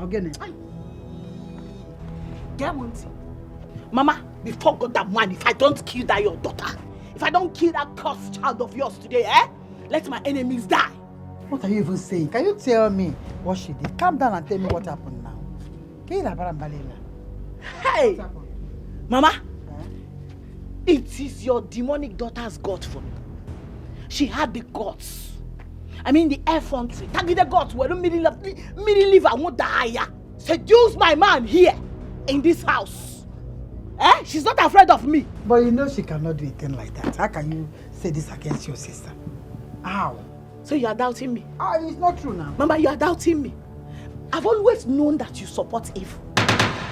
Again. Get one thing. Mama, before God that man, if I don't kill that your daughter, if I don't kill that cursed child of yours today, let my enemies die. What are you even saying? Can you tell me what she did? Calm down and tell me what happened now. Hey! Mama, it is your demonic daughter's God for me. She had the guts. I mean the effrontery. Tagi the guts were live and won't die. Seduce my man here in this house. She's not afraid of me. But you know she cannot do a thing like that. How can you say this against your sister? How? So you are doubting me? It's not true now. Mama, you are doubting me. I've always known that you support evil.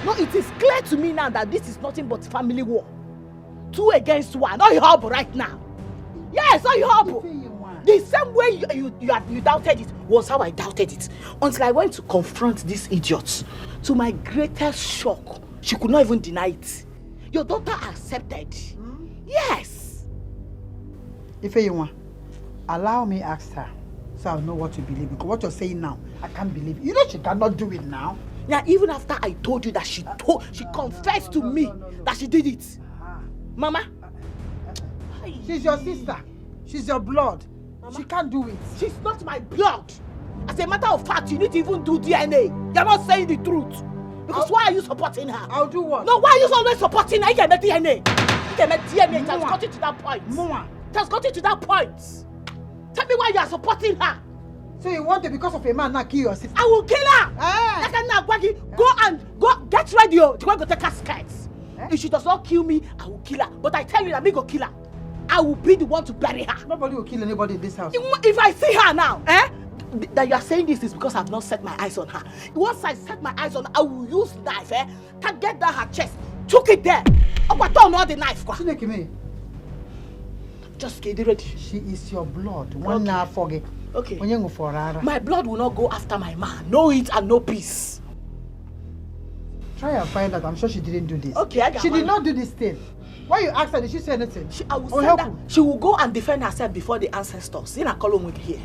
No, it is clear to me now that this is nothing but family war. 2 against 1. All you have right now. Yes, all you have. The same way you doubted it was how I doubted it. Until I went to confront these idiots. To my greatest shock, she could not even deny it. Your daughter accepted. Yes. Ifeyinwa, allow me ask her so I'll know what to believe. Because what you're saying now, I can't believe it. You know she cannot do it now. Yeah, even after I told you that she confessed to me that she did it. Mama. She's your sister. She's your blood. Mama, she can't do it. She's not my blood. As a matter of fact, you need to even do DNA. You're not saying the truth. Because why are you supporting her? I'll do what? No, why are you always supporting her? You can make DNA. You can make DNA. It has gotten to that point. It has gotten to that point. Tell me why you are supporting her. So you want to, because of a man, not kill your sister? I will kill her. Go get ready. To go take her skirts. If she does not kill me, I will kill her. But I tell you that me go kill her. I will be the one to bury her. Nobody will kill anybody in this house. If I see her now, that you are saying this is because I have not set my eyes on her. Once I set my eyes on her, I will use knife, to get down her chest, choke it there. Not the knife. Just get it ready. She is your blood. One now forget. Okay. My blood will not go after my man. No it and no peace. Try and find out. I'm sure she didn't do this. Okay, she did not do this thing. Why you ask her? Did she say anything? She will go and defend herself before the ancestors. In a column with here.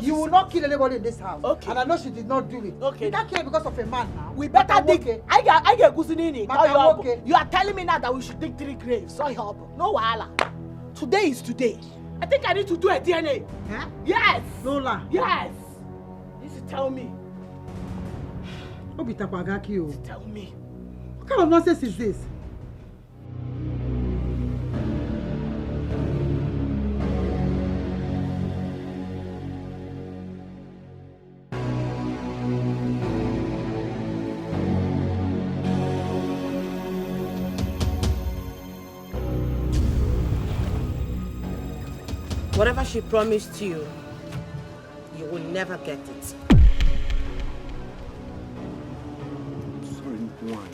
You will not kill anybody in this house. Okay. And I know she did not do it. Okay. You can't kill because of a man now. We better dig. I get okay. You are telling me now that we should dig 3 graves. So help. No wahala. Today is today. I think I need to do a DNA. Huh? Yes. Lola. Yes. You should tell me. Tell me. What kind of nonsense is this? Whatever she promised you, you will never get it. Sorry, Nwan.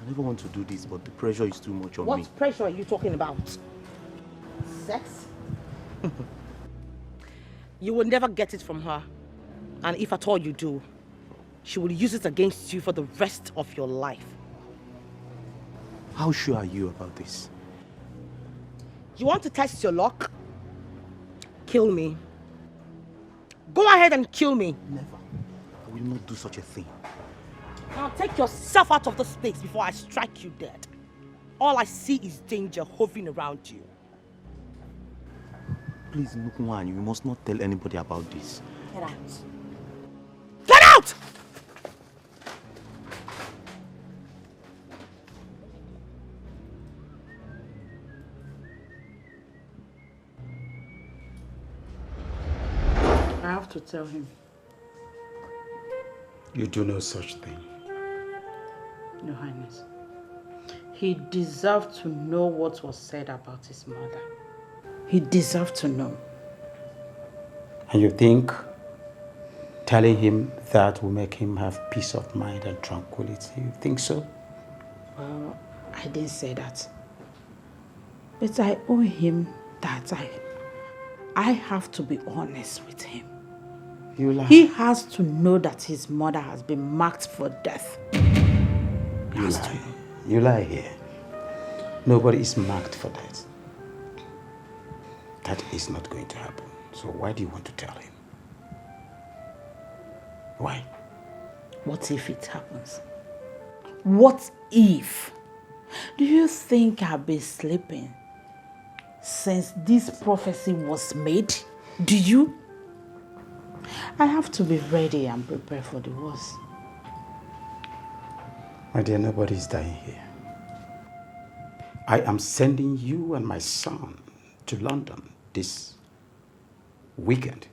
I never want to do this, but the pressure is too much on me. What pressure are you talking about? Sex? You will never get it from her. And if at all you do, she will use it against you for the rest of your life. How sure are you about this? You want to test your luck? Kill me. Go ahead and kill me. Never. I will not do such a thing. Now take yourself out of this place before I strike you dead. All I see is danger hovering around you. Please, Nukwan, you must not tell anybody about this. Get out. Get out! I have to tell him. You do no such thing. Your Highness. He deserved to know what was said about his mother. He deserved to know. And you think telling him that will make him have peace of mind and tranquility? You think so? Well, I didn't say that. But I owe him that I have to be honest with him. You lie. He has to know that his mother has been marked for death. You lie. You lie here. Nobody is marked for death. That is not going to happen. So why do you want to tell him? Why? What if it happens? What if? Do you think I've been sleeping since this prophecy was made? Do you? I have to be ready and prepared for the worst. My dear, nobody is dying here. I am sending you and my son to London this weekend.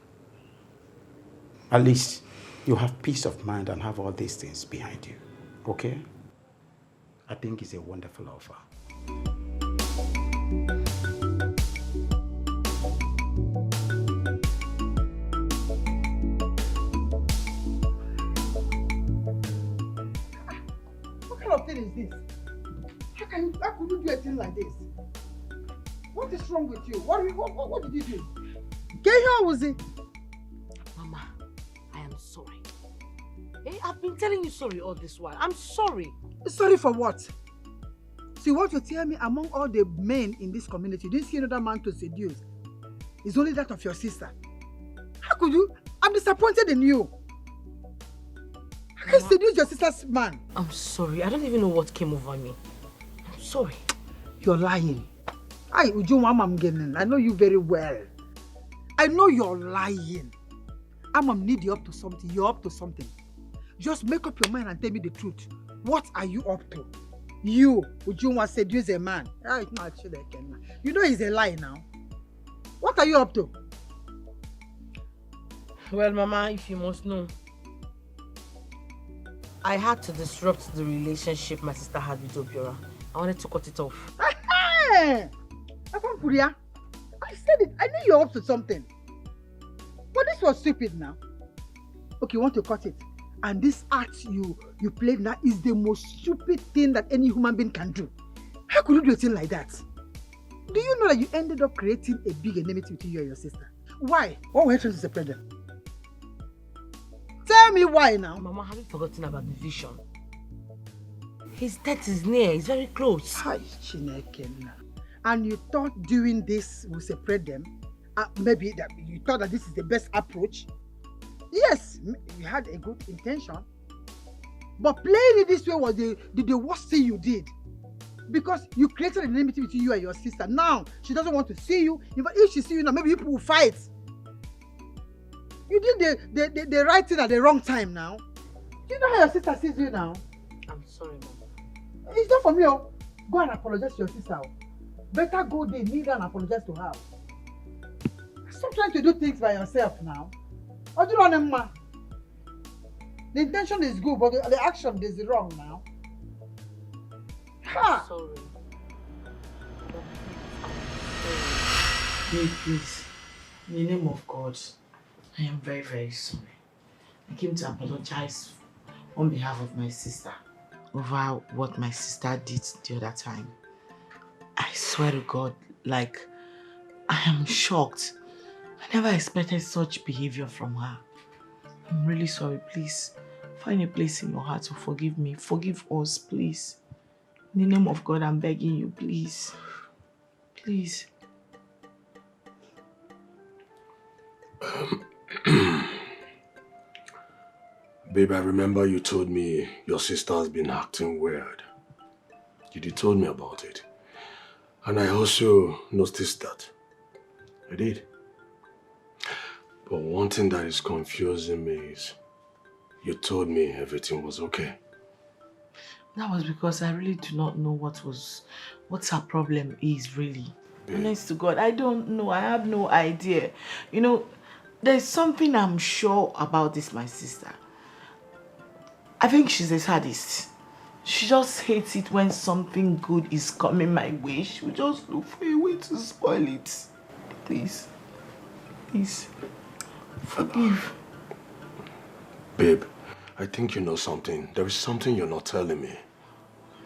At least you have peace of mind and have all these things behind you. Okay? I think it's a wonderful offer. What kind of thing is this? How could you do a thing like this? What is wrong with you? What did you do? How was it? Mama, I am sorry. Hey, I've been telling you sorry all this while. I'm sorry. Sorry for what? See, what you tell me, among all the men in this community, you didn't see another man to seduce. It's only that of your sister. How could you? I'm disappointed in you. How can you seduce your sister's man? I'm sorry. I don't even know what came over me. I'm sorry. You're lying. I know you very well. I know you're lying. Amam need you up to something. You're up to something. Just make up your mind and tell me the truth. What are you up to? You, Ujunwa seduce a man. You know he's a lie now. What are you up to? Well, Mama, if you must know, I had to disrupt the relationship my sister had with Obiora. I wanted to cut it off. Hey! I said it. I knew you're up to something. But this was stupid now. Okay, you want to cut it. And this act you played now is the most stupid thing that any human being can do. How could you do a thing like that? Do you know that you ended up creating a big enmity between you and your sister? Why? What were you trying to separate them? Tell me why now. Mama, have you forgotten about the vision? His death is near. He's very close. Hi, Chineke. And you thought doing this will separate them? Maybe that you thought that this is the best approach? Yes, you had a good intention. But playing it this way was the worst thing you did. Because you created an enmity between you and your sister. Now, she doesn't want to see you. If she sees you now, maybe you people will fight. You did the right thing at the wrong time now. Do you know how your sister sees you now? I'm sorry, Mama. It's not for me. Go and apologize to your sister. Better go there, kneel down and apologize to her. Stop trying to do things by yourself now. The intention is good, but the action is wrong now. Ha! I'm sorry. Babe, please. In the name of God, I am very, very sorry. I came to apologize on behalf of my sister over what my sister did the other time. I swear to God, I am shocked. I never expected such behavior from her. I'm really sorry. Please, find a place in your heart to forgive me. Forgive us, please. In the name of God, I'm begging you, please. Please. Babe, I remember you told me your sister has been acting weird. You told me about it. And I also noticed that. I did. But one thing that is confusing me is you told me everything was okay. That was because I really do not know what her problem is really. Honest to God, I don't know. I have no idea. There's something I'm sure about this, my sister. I think she's a sadist. She just hates it when something good is coming my way. She will just look for a way to spoil it. Please. Please. Forgive. Babe, I think you know something. There is something you're not telling me.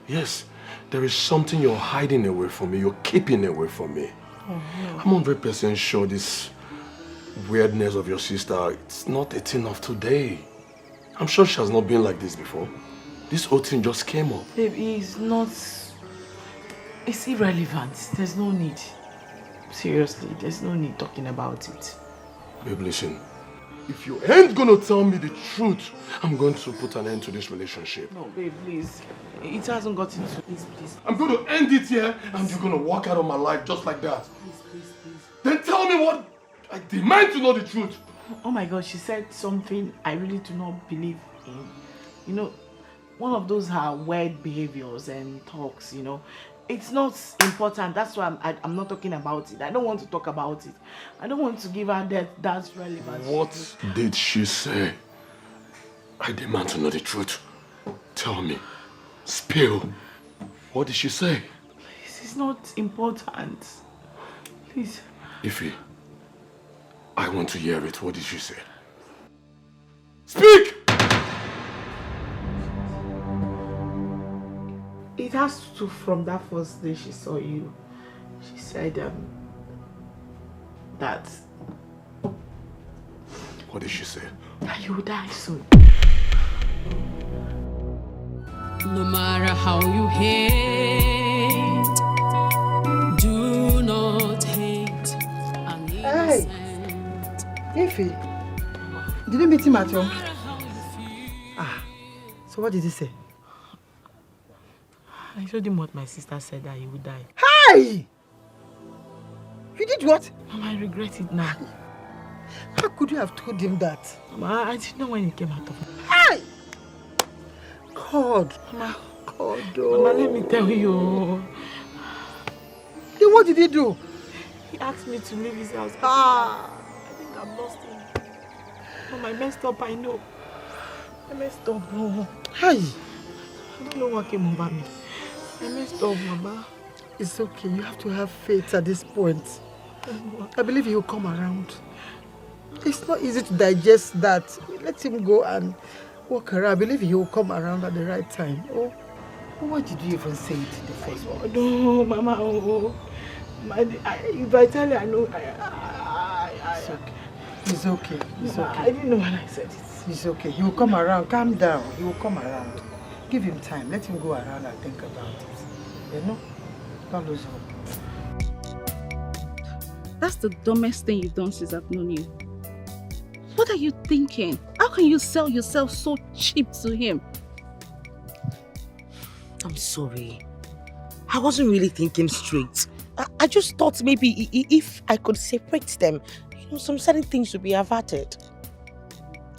Yes, there is something you're hiding away from me. You're keeping away from me. Oh, no. I'm 100% sure this weirdness of your sister, it's not a thing of today. I'm sure she has not been like this before. This whole thing just came up. Babe, it's irrelevant. There's no need. Seriously, there's no need talking about it. Babe, listen. If you ain't gonna tell me the truth, I'm going to put an end to this relationship. No, babe, please. It hasn't gotten to... Please. I'm going to end it here and you're going to walk out of my life just like that. Please. Then tell me what... I demand to know the truth. Oh my God, she said something I really do not believe in. You know, one of those her weird behaviors and talks, you know. It's not important. That's why I'm not talking about it. I don't want to talk about it. I don't want to give her that's relevant. What did she say? I demand to know the truth. Tell me. Spill. What did she say? Please, it's not important. Please. Ify, I want to hear it. What did she say? Speak! It has to from that first day she saw you. She said that... What did she say? That you will die soon. No matter how you hate, do not hate an innocent. Ify, did you meet him at home? So what did he say? I told him what my sister said, that he would die. Hey! You did what? Mama, I regret it now. How could you have told him that? Mama, I didn't know when he came out of it. Hey! God. Mama, God, oh. Mama, let me tell you. Then what did he do? He asked me to leave his house. Ah! I think I've lost him. Mama, I messed up, I know. I messed up. Oh. Hey! I don't know what came over me. I messed up, Mama. It's okay. You have to have faith at this point. I believe he will come around. It's not easy to digest that. Let him go and walk around. I believe he will come around at the right time. Oh, why did you even say it in the first place? No, Mama. Oh. If I tell you, I know. It's okay. It's okay. I didn't know when I said it. It's okay. He will come around. Calm down. He will come around. Give him time. Let him go around and think about it. You know? Don't lose hope. That's the dumbest thing you've done since I've known you. What are you thinking? How can you sell yourself so cheap to him? I'm sorry. I wasn't really thinking straight. I just thought maybe if I could separate them, some certain things would be averted.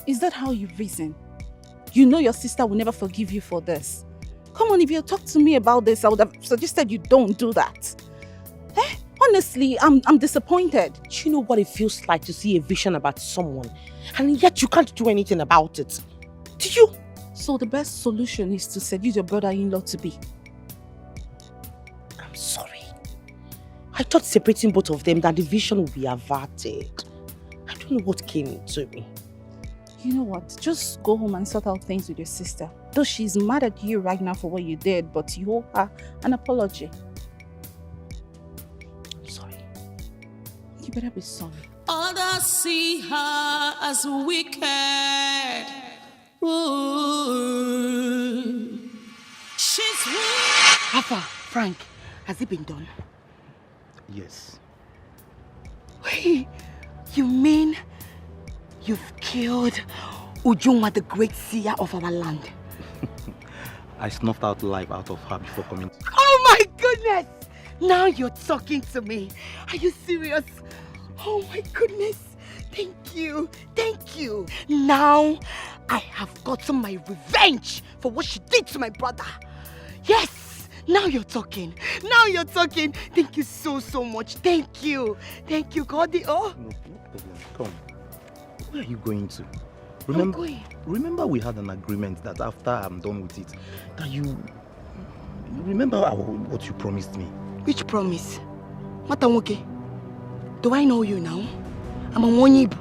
Is that how you reason? You know your sister will never forgive you for this. Come on, if you talked to me about this, I would have suggested you don't do that. Honestly, I'm disappointed. Do you know what it feels like to see a vision about someone, and yet you can't do anything about it? Do you? So the best solution is to seduce your brother-in-law to be. I'm sorry. I thought separating both of them, that the vision would be averted. I don't know what came into me. You know what? Just go home and sort out things with your sister. Though she's mad at you right now for what you did, but you owe her an apology. I'm sorry. You better be sorry. Others see her as wicked. Ooh. She's weak. Alpha, Frank, has it been done? Yes. Wait, you mean you've killed Ujungwa, the great seer of our land? I snuffed out life out of her before coming. Oh my goodness! Now you're talking to me. Are you serious? Oh my goodness. Thank you. Thank you. Now I have gotten my revenge for what she did to my brother. Yes. Now you're talking. Now you're talking. Thank you so much. Thank you. Thank you, God. Oh. No problem. Come. Where are you going to? I'm going. Remember we had an agreement that after I'm done with it, that you remember what you promised me? Which promise? Matanwoke, do I know you now? I'm a Mwonyib.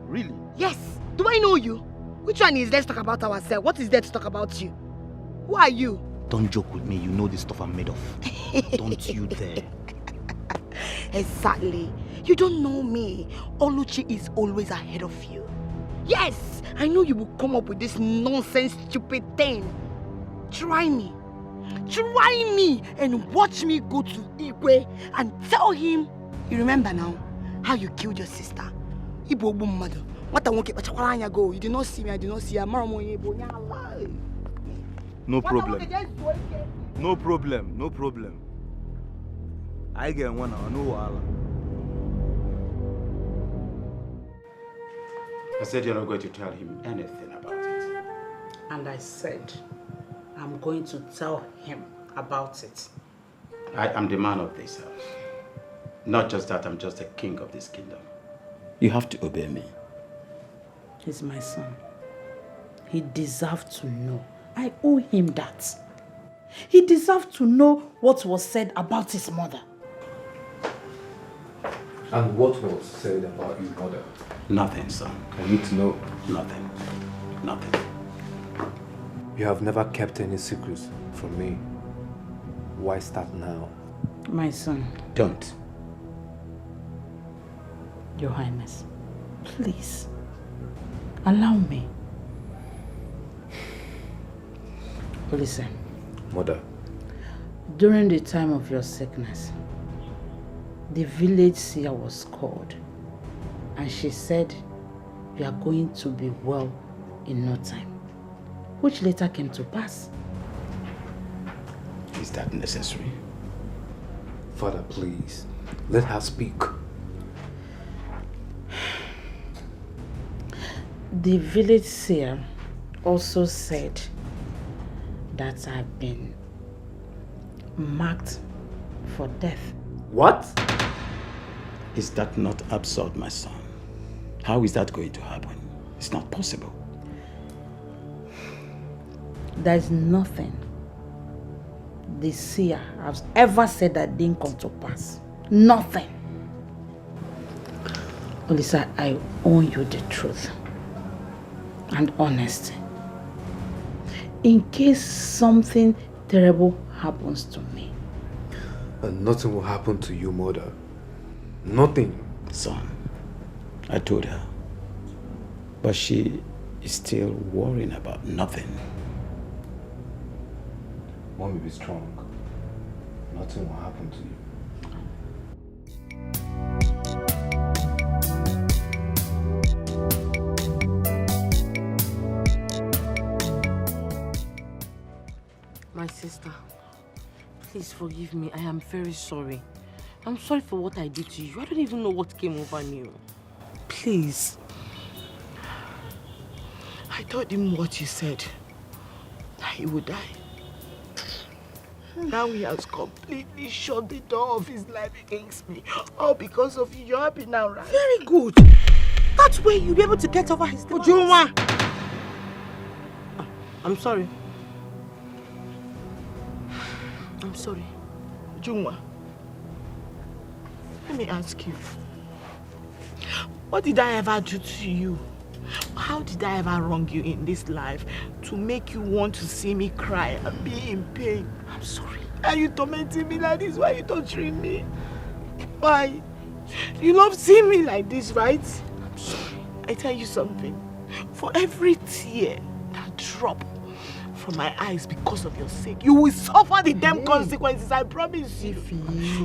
Really? Yes. Do I know you? Which one is let's talk about ourselves? What is there to talk about you? Who are you? Don't joke with me. You know the stuff I'm made of. Don't you dare. Exactly. You don't know me. Oluchi is always ahead of you. Yes, I know you will come up with this nonsense, stupid thing. Try me. Try me and watch me go to Igwe and tell him. You remember now how you killed your sister? Ibu ogbu mmadụ. Nwata nwoke kpachakwara anya go. You did not see me, I did not see you. Amara m onye bụ onye ala. No problem. No problem. No problem. I get one now. No wahala. I said you're not going to tell him anything about it. And I said, I'm going to tell him about it. I am the man of this house. Not just that, I'm just the king of this kingdom. You have to obey me. He's my son. He deserves to know. I owe him that. He deserves to know what was said about his mother. And what was said about his mother? Nothing, son. I need to know. Nothing. Nothing. You have never kept any secrets from me. Why start now? My son. Don't. Your Highness, please, allow me. Listen. Mother. During the time of your sickness, the village seer was called, and she said you are going to be well in no time, which later came to pass. Is that necessary? Father, please, let her speak. The village seer also said that I've been marked for death. What? Is that not absurd, my son? How is that going to happen? It's not possible. There's nothing the seer has ever said that didn't come to pass. Nothing. Olisa, I owe you the truth and honesty. In case something terrible happens to me. And nothing will happen to you, mother. Nothing. Son, I told her. But she is still worrying about nothing. Mommy, be strong. Nothing will happen to you. My sister, please forgive me. I am very sorry. I'm sorry for what I did to you. I don't even know what came over me. Please. I told him what you said. That he would die. Now he has completely shut the door of his life against me. All because of you. You're happy now, right? Very good. That way you'll be able to get over his demise. Ujunwa! I'm sorry. I'm sorry. Ujunwa, let me ask you. What did I ever do to you? How did I ever wrong you in this life to make you want to see me cry and be in pain? I'm sorry. Are you tormenting me like this? Why are you torturing me? Why? You love seeing me like this, right? I'm sorry. I tell you something. For every tear that drop from my eyes because of your sake, you will suffer the damn consequences, I promise you.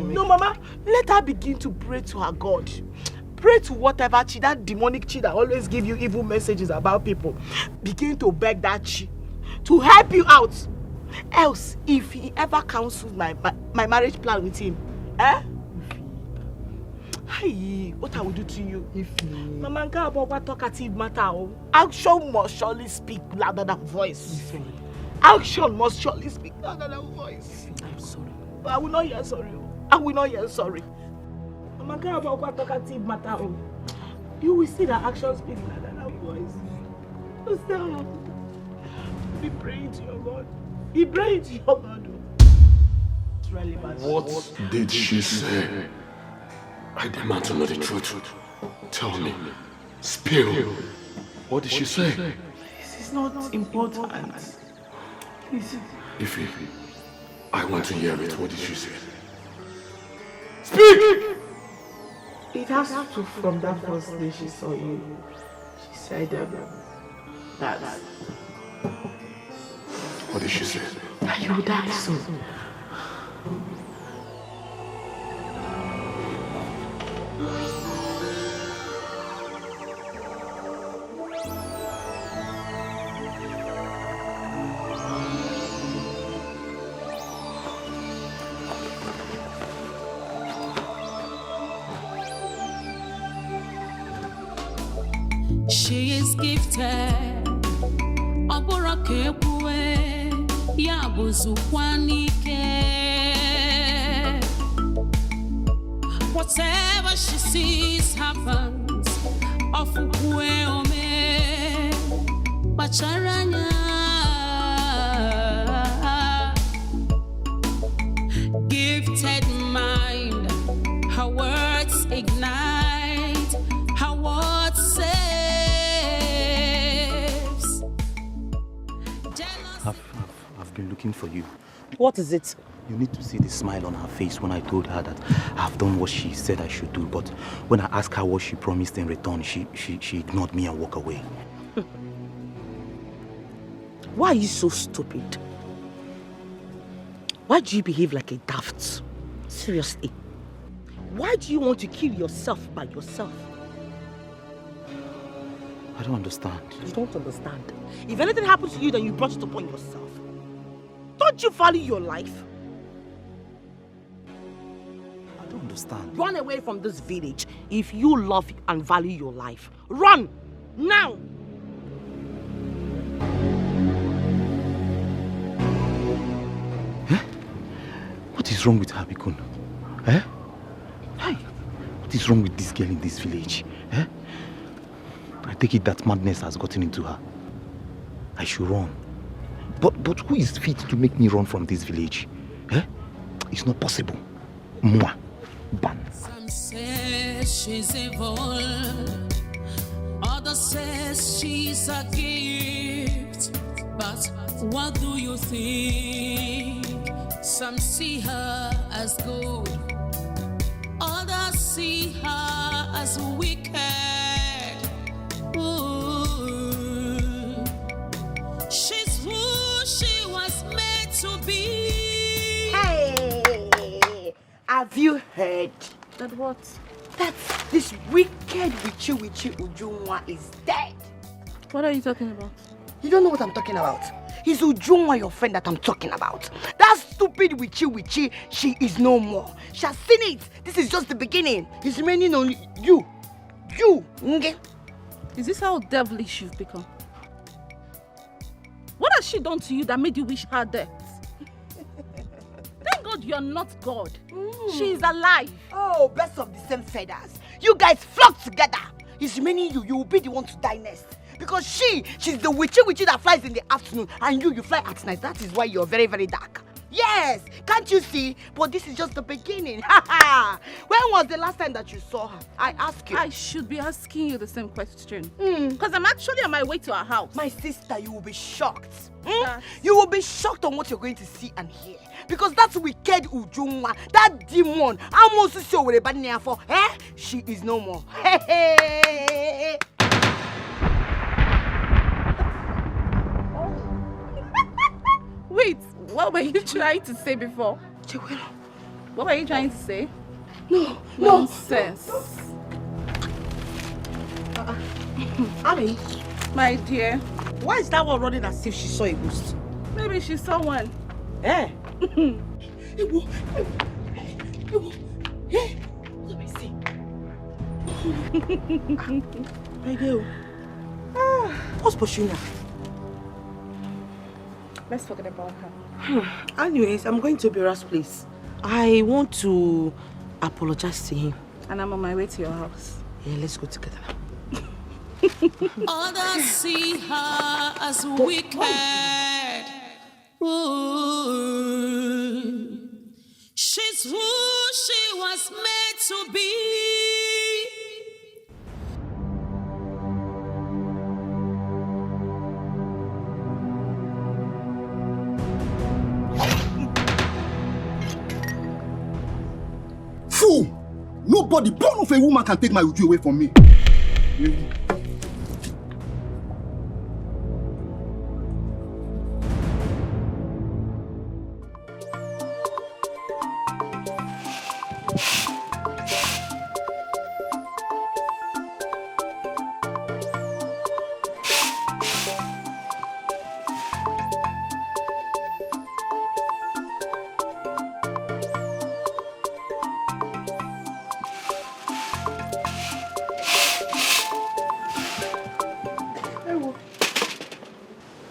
No, Mama, let her begin to pray to her God. Pray to whatever chi, that demonic chi that always give you evil messages about people. Begin to beg that chi to help you out. Else, if he ever cancels my marriage plan with him, hey, what I will do to you? Mama, what talkative matter? Action must surely speak louder than voice. Action must surely speak louder than voice. I'm sorry. But I will not hear sorry. I will not hear sorry. Mama, what talkative matter? You will see that action speaks louder than voice. So stop. Be praying to your God. Be praying to your God. It's really bad. What did she say? I demand to know the truth. Tell me. Spill. What did she say? This is not important. Please. Ify, I want to hear it. What did she say? Speak! It has to from that first day she saw you. She said that. What did she say? That you will die soon. She is gifted. Oborakekwe yabuzukwanike. Whatever she sees happens. Ofukwe ome bacharanya. Gifted mind, her words ignite, her words saves. I've been looking for you. What is it? You need to see the smile on her face when I told her that I've done what she said I should do, but when I asked her what she promised in return, she ignored me and walked away. Why are you so stupid? Why do you behave like a daft? Seriously. Why do you want to kill yourself by yourself? I don't understand. You don't understand. If anything happens to you, then you brought it upon yourself. Don't you value your life? I don't understand. Run away from this village if you love and value your life. Run! Now! What is wrong with her, Bikun? Eh? Hey, what is wrong with this girl in this village? Eh? I take it that madness has gotten into her. I should run. But who is fit to make me run from this village? Eh? It's not possible. Moi. Ban. Some say she's evil. Others say she's a gift. But what do you think? Some see her as good. Others see her as wicked. Ooh. She's who she was meant to be. Hey, have you heard? That what? That this wicked witchy Ujunwa is dead. What are you talking about? You don't know what I'm talking about. It's Ujunwa, your friend, that I'm talking about. That stupid witchy, she is no more. She has seen it. This is just the beginning. It's remaining only you. You, okay? Is this how devilish you've become? What has she done to you that made you wish her death? Thank God you're not God. She is alive. Oh, best of the same feathers. You guys flock together. It's remaining you. You will be the one to die next. Because she's the witchy that flies in the afternoon, and you fly at night. That is why you're very, very dark. Yes, can't you see? But this is just the beginning. When was the last time that you saw her? I ask you. I should be asking you the same question. Because I'm actually on my way to her house. My sister, you will be shocked. You will be shocked on what you're going to see and hear. Because that's wicked Ujunwa, that demon, she is no more. Wait, what were you trying to say before? What were you trying to say? No. Nonsense. Abby, My dear, why is that one running as if she saw a ghost? Maybe she saw one. Eh? Let me see. My girl. What's pursuing her? Let's forget about her. Anyways, I'm going to Bira's place. I want to apologize to him. And I'm on my way to your house. Yeah, let's go together. Others see her as wicked. Ooh. She's who she was meant to be. Fool! Nobody born of a woman can take my Uju away from me.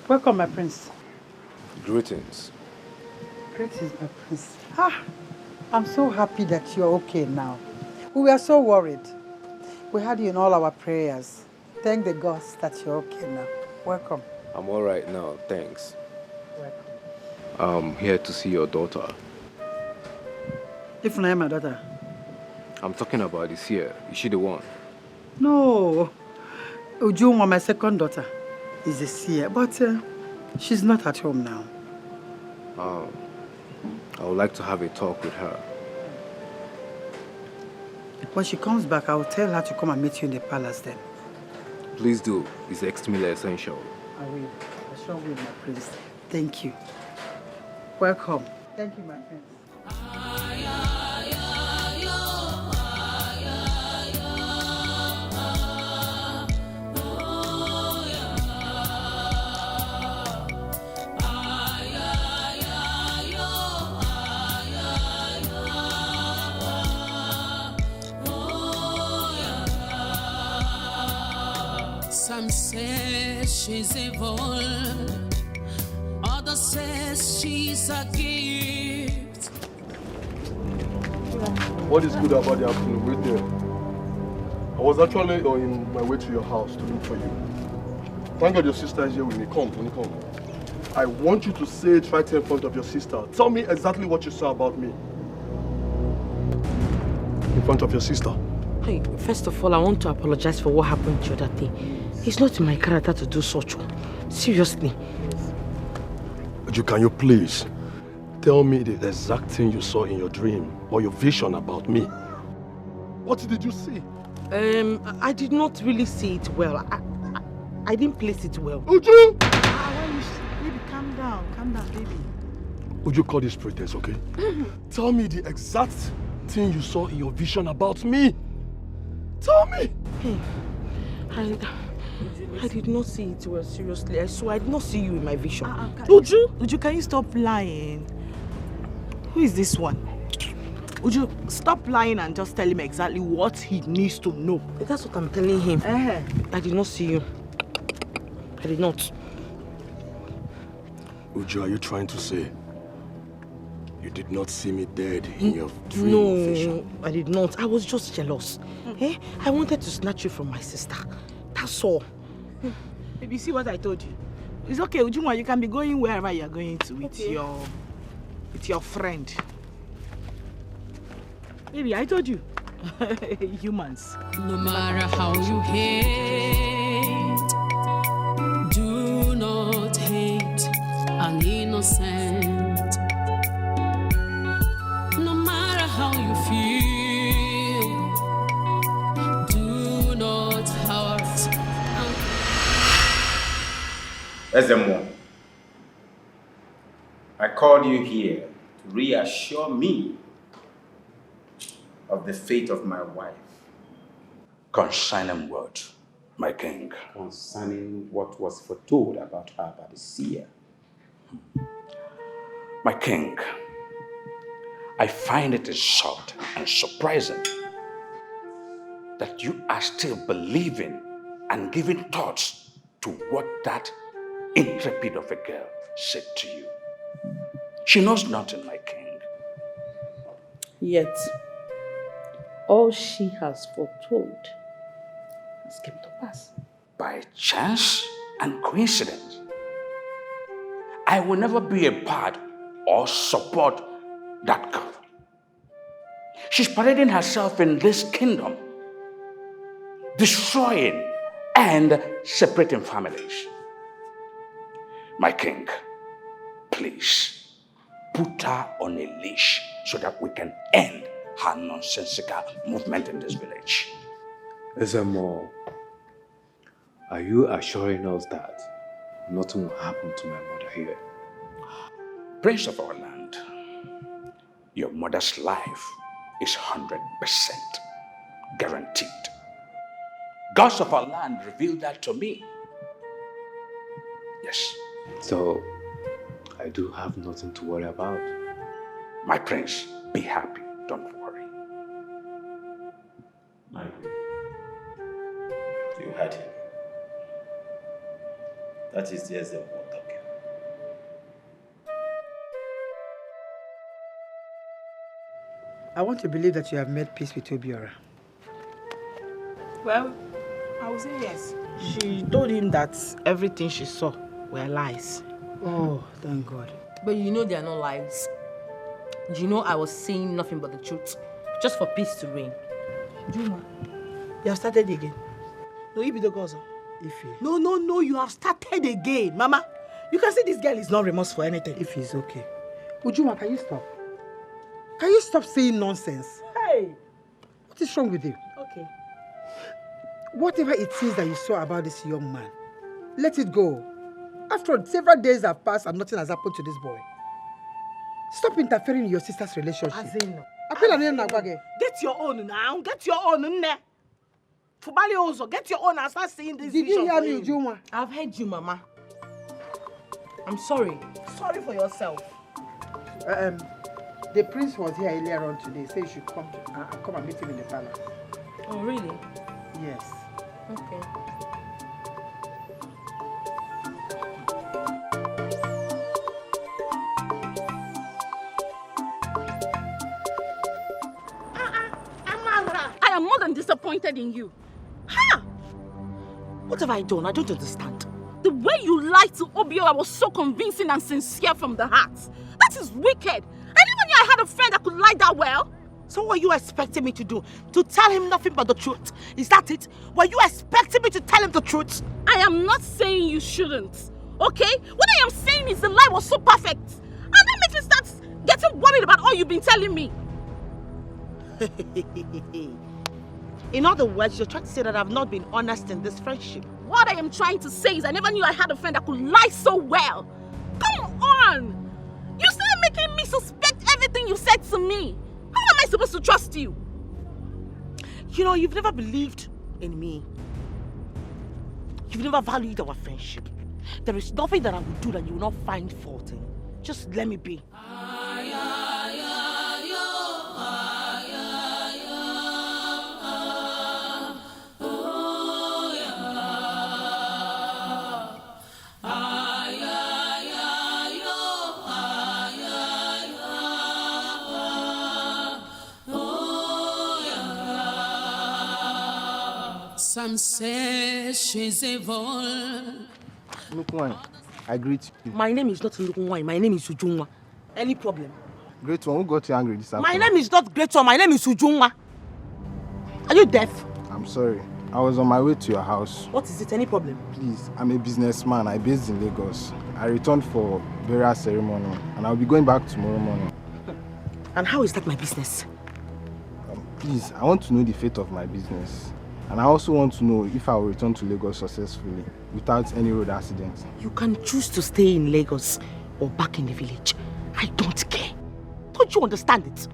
Welcome, my prince. Greetings. Greetings, my prince. I'm so happy that you're okay now. We were so worried. We had you in all our prayers. Thank the gods that you're okay now. Welcome. I'm all right now, thanks. Welcome. I'm here to see your daughter. If I am my daughter? I'm talking about the Seer. Is she the one? No. Ujuma, my second daughter, is a Seer, but she's not at home now. I would like to have a talk with her. When she comes back, I will tell her to come and meet you in the palace then. Please do. It's extremely essential. I will. I sure will, my prince. Thank you. Welcome. Thank you, my prince. Some say she's evil, others say she's a gift. What is good about the afternoon? Wait there. I was actually on my way to your house to look for you. Thank God your sister is here with me. Come, honey, come. I want you to say it right in front of your sister. Tell me exactly what you saw about me. In front of your sister. Hey, first of all, I want to apologize for what happened the other day. It's not in my character to do such. Seriously. Can you please tell me the exact thing you saw in your dream or your vision about me? What did you see? I did not really see it well. I didn't place it well. Uju! Baby, calm down, baby. Would you call this pretense, okay? Tell me the exact thing you saw in your vision about me. Tell me! Hey, I did not see it well, seriously. I swear I did not see you in my vision. Uju, can you stop lying? Who is this one? Uju, stop lying and just tell him exactly what he needs to know. That's what I'm telling him. I did not see you. I did not. Uju, are you trying to say you did not see me dead in your dream or vision? No, I did not. I was just jealous. I wanted to snatch you from my sister. That's all. Baby, see what I told you. It's okay, Ujuma, you can be going wherever you're going to with your friend. Baby, I told you. Humans. No matter how you hate, do not hate an innocent. No matter how you feel, do not hurt. SMO, I called you here to reassure me of the fate of my wife. Concerning what, my king? Concerning what was foretold about her by the seer. My king, I find it insulting and surprising that you are still believing and giving thoughts to what that intrepid of a girl said to you. She knows nothing, my king. Yet, all she has foretold has come to pass. By chance and coincidence, I will never be a part or support that girl. She's parading herself in this kingdom, destroying and separating families. My king, please put her on a leash so that we can end her nonsensical movement in this village. SMO, are you assuring us that nothing will happen to my mother here? Prince of our land, your mother's life is 100% guaranteed. Gods of our land revealed that to me. Yes. So, I do have nothing to worry about. My prince, be happy. Don't worry. You heard him. That is the SMO talking. I want to believe that you have made peace with Obiora. Well, I would say yes. She told him that everything she saw were lies. Oh, thank God. But you know they are not lies. You know I was saying nothing but the truth. Just for peace to reign. Juma, you have started again. No, you be the girls. Ify. No, you have started again. Mama, you can see this girl is not remorseful for anything. If it's okay. Ujuma, can you stop? Can you stop saying nonsense? Hey! What is wrong with you? Okay. Whatever it is that you saw about this young man, let it go. After all, several days have passed and nothing has happened to this boy. Stop interfering in your sister's relationship. Get your own now. Get your own. Fubali also, get your own and start seeing this vision. Did you hear me, Juma? I've heard you, Mama. I'm sorry. Sorry for yourself. The prince was here earlier on today. Say you should come and meet him in the palace. Oh, really? Yes. Okay. I am more than disappointed in you. Ha! What have I done? I don't understand. The way you lied to Obiora was so convincing and sincere from the heart. That is wicked. I never knew I had a friend that could lie that well. So what are you expecting me to do? To tell him nothing but the truth? Is that it? Were you expecting me to tell him the truth? I am not saying you shouldn't. Okay? What I am saying is the lie was so perfect. And that makes me start getting worried about all you've been telling me. In other words, you're trying to say that I've not been honest in this friendship. What I am trying to say is I never knew I had a friend that could lie so well. Come on! You started making me suspect everything you said to me. How am I supposed to trust you? You know, you've never believed in me. You've never valued our friendship. There is nothing that I would do that you will not find fault in. Just let me be. Some say she's evil. Look one, I greet you. My name is not Lukunwai, my name is Ujunwa. Any problem? Great one, who got you angry this afternoon? My name is not Great One, my name is Ujunwa. Are you deaf? I'm sorry. I was on my way to your house. What is it? Any problem? Please, I'm a businessman. I based in Lagos. I returned for burial ceremony and I'll be going back tomorrow morning. And how is that my business? Please, I want to know the fate of my business. And I also want to know if I will return to Lagos successfully without any road accidents. You can choose to stay in Lagos or back in the village. I don't care. Don't you understand it?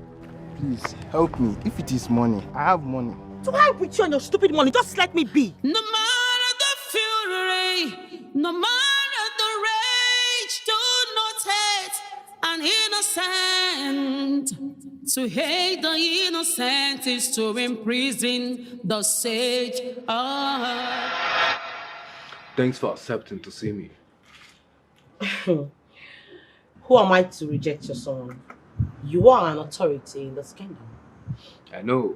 Please, help me. If it is money, I have money. To help with you and your stupid money, just let me be. No matter the fury, no matter the rage, do not hate an innocent. To hate the innocent is to imprison the sage. Thanks for accepting to see me. Who am I to reject your son? You are an authority in this kingdom. I know,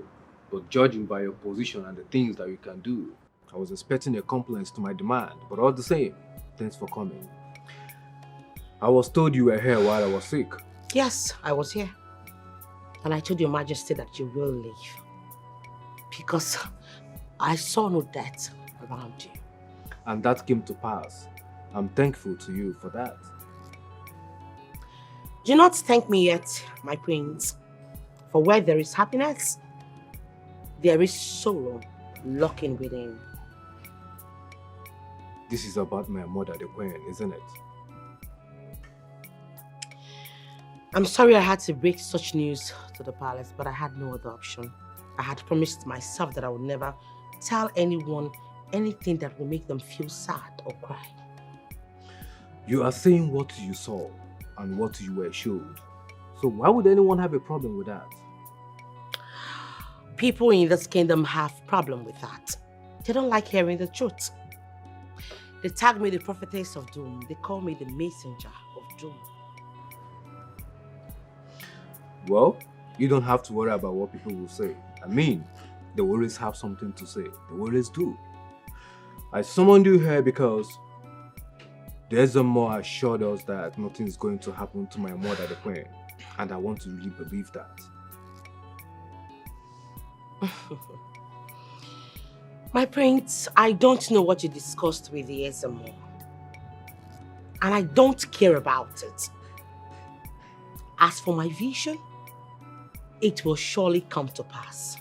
but judging by your position and the things that you can do, I was expecting a compliance to my demand, but all the same, thanks for coming. I was told you were here while I was sick. Yes, I was here. And I told your majesty that you will leave. Because I saw no death around you. And that came to pass. I'm thankful to you for that. Do not thank me yet, my prince. For where there is happiness, there is sorrow lurking within. This is about my mother, the queen, isn't it? I'm sorry I had to break such news to the palace, but I had no other option. I had promised myself that I would never tell anyone anything that will make them feel sad or cry. You are saying what you saw and what you were showed. So why would anyone have a problem with that? People in this kingdom have problem with that. They don't like hearing the truth. They tag me the prophetess of doom. They call me the messenger of doom. Well, You don't have to worry about what people will say. I mean, they will always have something to say. They will always do. I summoned you here because there's a more assured us that nothing is going to happen to my mother, the queen. And I want to really believe that. My prince, I don't know what you discussed with the SMO. And I don't care about it. As for my vision, it will surely come to pass.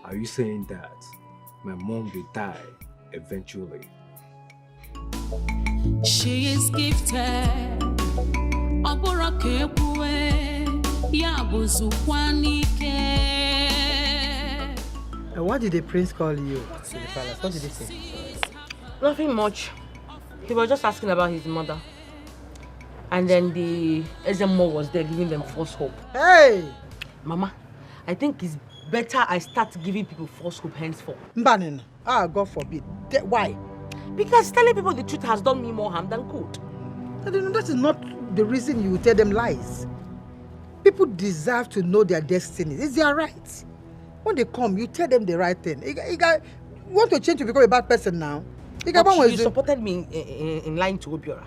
Are you saying that my mom will die eventually? She is gifted. What did the prince call you to the palace? What did he say? Nothing much. He was just asking about his mother. And then the SMO was there giving them false hope. Hey! Mama, I think it's better I start giving people false hope henceforth. Mbanin, God forbid. Why? Because telling people the truth has done me more harm than good. That is not the reason you tell them lies. People deserve to know their destiny. It's their right. When they come, you tell them the right thing. You want to change to become a bad person now? You supported me in lying to Obiora.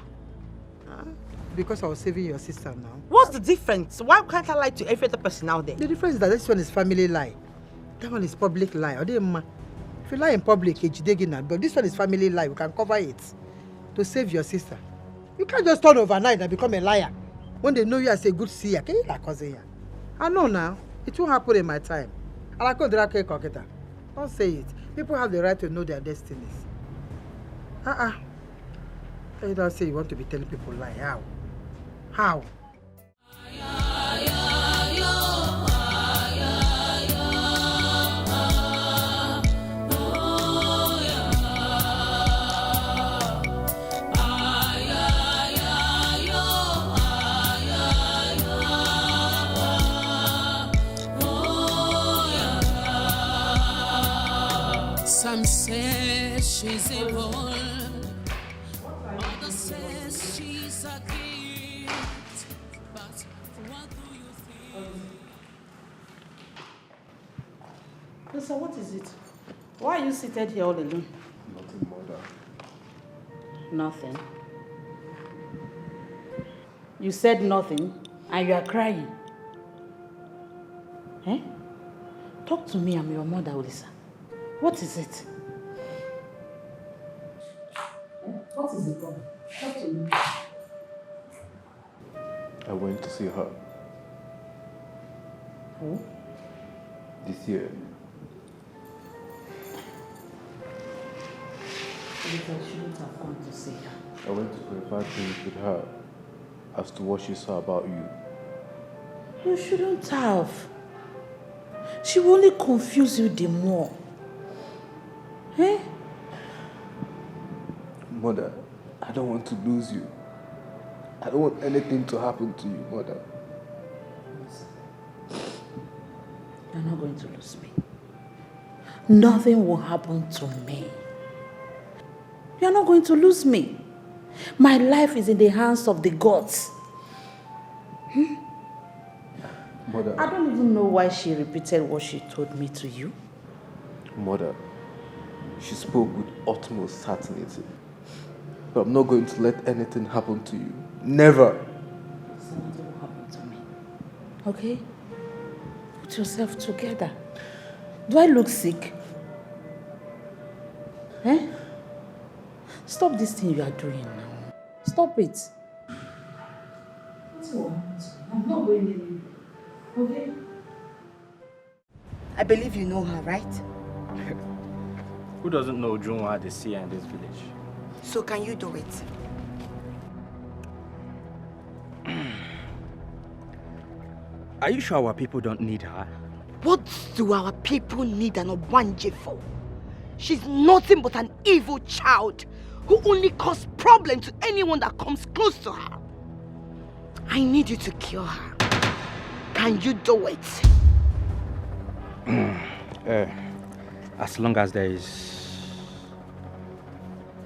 Because I was saving your sister now. What's the difference? Why can't I lie to every other person out there? The difference is that this one is family lie. That one is public lie. If you lie in public, but this one is family lie. We can cover it to save your sister. You can't just turn overnight and become a liar when they know you as a good seer. Can you like cousin? I know now. It won't happen in my time. Don't say it. People have the right to know their destinies. You don't say you want to be telling people lie. How? How? Some say she's evil, others say she's a gift. But what do you think? Lisa, what is it? Why are you seated here all alone? Nothing, mother. Nothing. You said nothing and you are crying. Eh? Talk to me, I'm your mother, Lisa. What is it? What is the problem? Talk to me. I went to see her. Who? This year. Lisa, I shouldn't have gone to see her. I went to clarify things with her as to what she saw about you. You shouldn't have. She will only confuse you the more. Eh? Mother, I don't want to lose you. I don't want anything to happen to you, Mother. You're not going to lose me. Nothing will happen to me. You're not going to lose me. My life is in the hands of the gods. Mother. I don't even know why she repeated what she told me to you. Mother, she spoke with utmost certainty. But I'm not going to let anything happen to you. Never. Something will happen to me. Okay? Put yourself together. Do I look sick? Eh? Stop this thing you are doing now. Stop it. What's wrong? I'm not going anywhere. Okay? I believe you know her, right? Who doesn't know Junwa the Seer in this village? So can you do it? Are you sure our people don't need her? What do our people need an Obanje for? She's nothing but an evil child who only causes problems to anyone that comes close to her. I need you to kill her. Can you do it? As long as there is...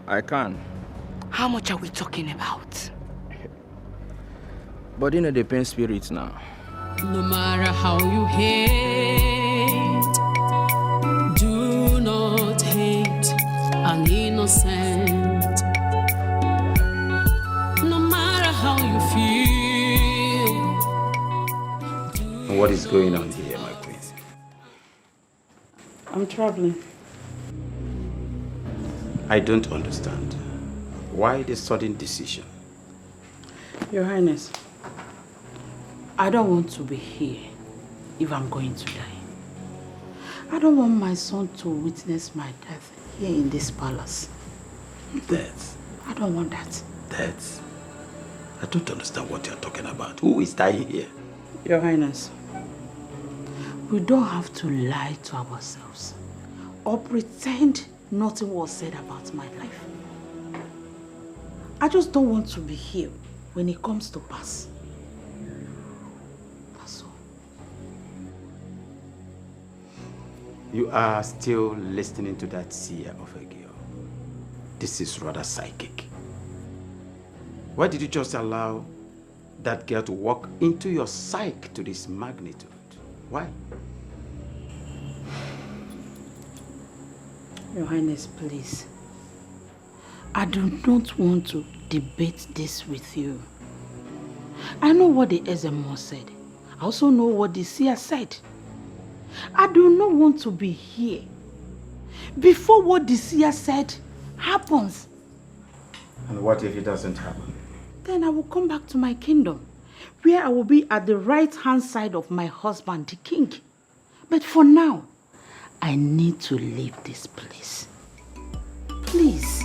I can. How much are we talking about? But you know the pain spirits now. No matter how you hate, do not hate an innocent. No matter how you feel. What is going on here, my queen? I'm traveling. I don't understand. Why the sudden decision? Your Highness, I don't want to be here if I'm going to die. I don't want my son to witness my death here in this palace. Death? I don't want that. Death? I don't understand what you're talking about. Who is dying here? Your Highness, we don't have to lie to ourselves or pretend nothing was said about my life. I just don't want to be here when it comes to pass. That's all. You are still listening to that seer of a girl. This is rather psychic. Why did you just allow that girl to walk into your psyche to this magnitude? Why? Your Highness, please. I do not want to debate this with you. I know what the Ezemo said. I also know what the seer said. I do not want to be here before what the seer said happens. And what if it doesn't happen? Then I will come back to my kingdom, where I will be at the right-hand side of my husband, the king. But for now, I need to leave this place. Please.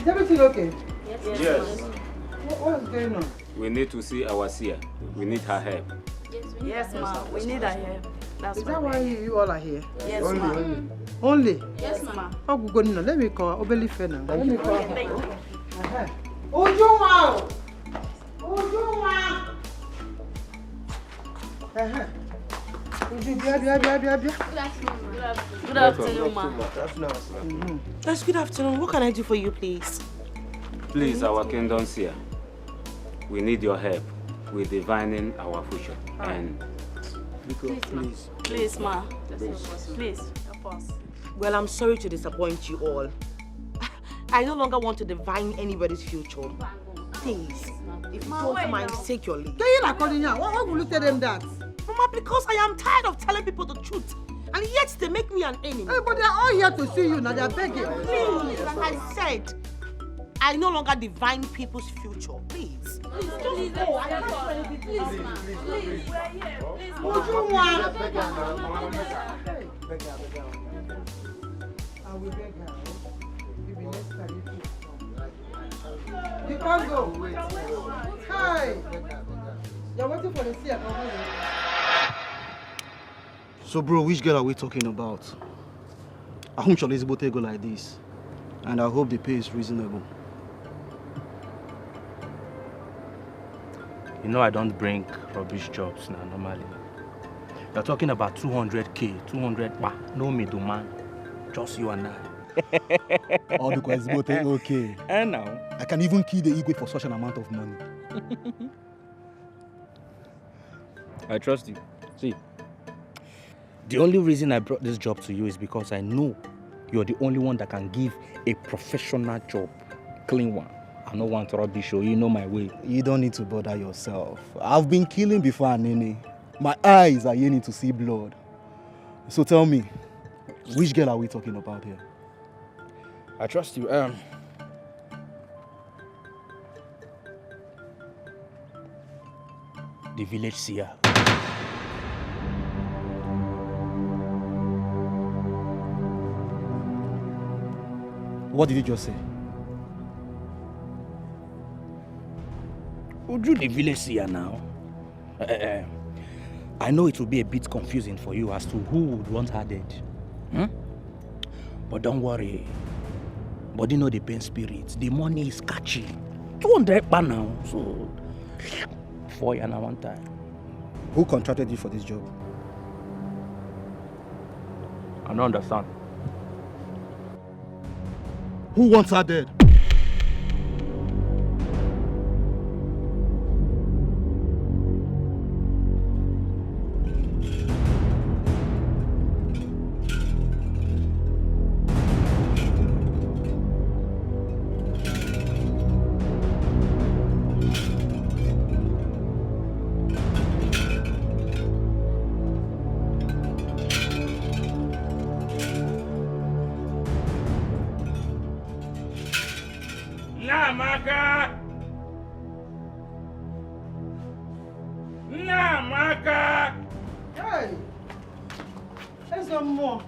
Is everything okay? Yes. What's going on? We need to see our seer. We need her help. Yes, ma. We need her help. That's Is that why you all are here? Yes, ma. Only? Yes, ma. Oh, good. Let me call Obelife now. Let me call Thank you. her. Ujuma! Ujuma! Uju, bia. Good afternoon, ma. Yes, good afternoon. What can I do for you, please? Please, our kingdom seer. We need your help with divining our future. And Please, ma. Please, help us. Well, I'm sorry to disappoint you all. I no longer want to divine anybody's future. Please, if you don't mind, take your leave. Why will you tell them that? Mama, because I am tired of telling people the truth. And yet they make me an enemy. Hey, but they are all here to see you now. They are begging. Please, like I said, I no longer divine people's future. Please. Please, just go. I can't do anything. Please, ma. Please, we're here. Please, ma. What you want? I will beg her. Maybe next time you can't go. Hi. You're waiting for the seer. So bro, which girl are we talking about? I hope Elizabeth go like this. And I hope the pay is reasonable. You know I don't bring rubbish jobs now normally. You're talking about 200k, 200 ba, no middleman, just you and I. All because Elizabeth okay. And now? I can even kill the Igwe for such an amount of money. I trust you. See, the only reason I brought this job to you is because I know you're the only one that can give a professional job, clean one. I don't want rubbish, you know my way. You don't need to bother yourself. I've been killing before, Nene. My eyes are yearning to see blood. So tell me, which girl are we talking about here? I trust you. The village seer. What did you just say? Would you the village seer now? I know it will be a bit confusing for you as to who would want her dead. But don't worry. Body know the pain spirit. The money is catchy. You want that ban now, so for you now one time. Who contracted you for this job? I don't understand. Who wants her dead? Hey! There's some more.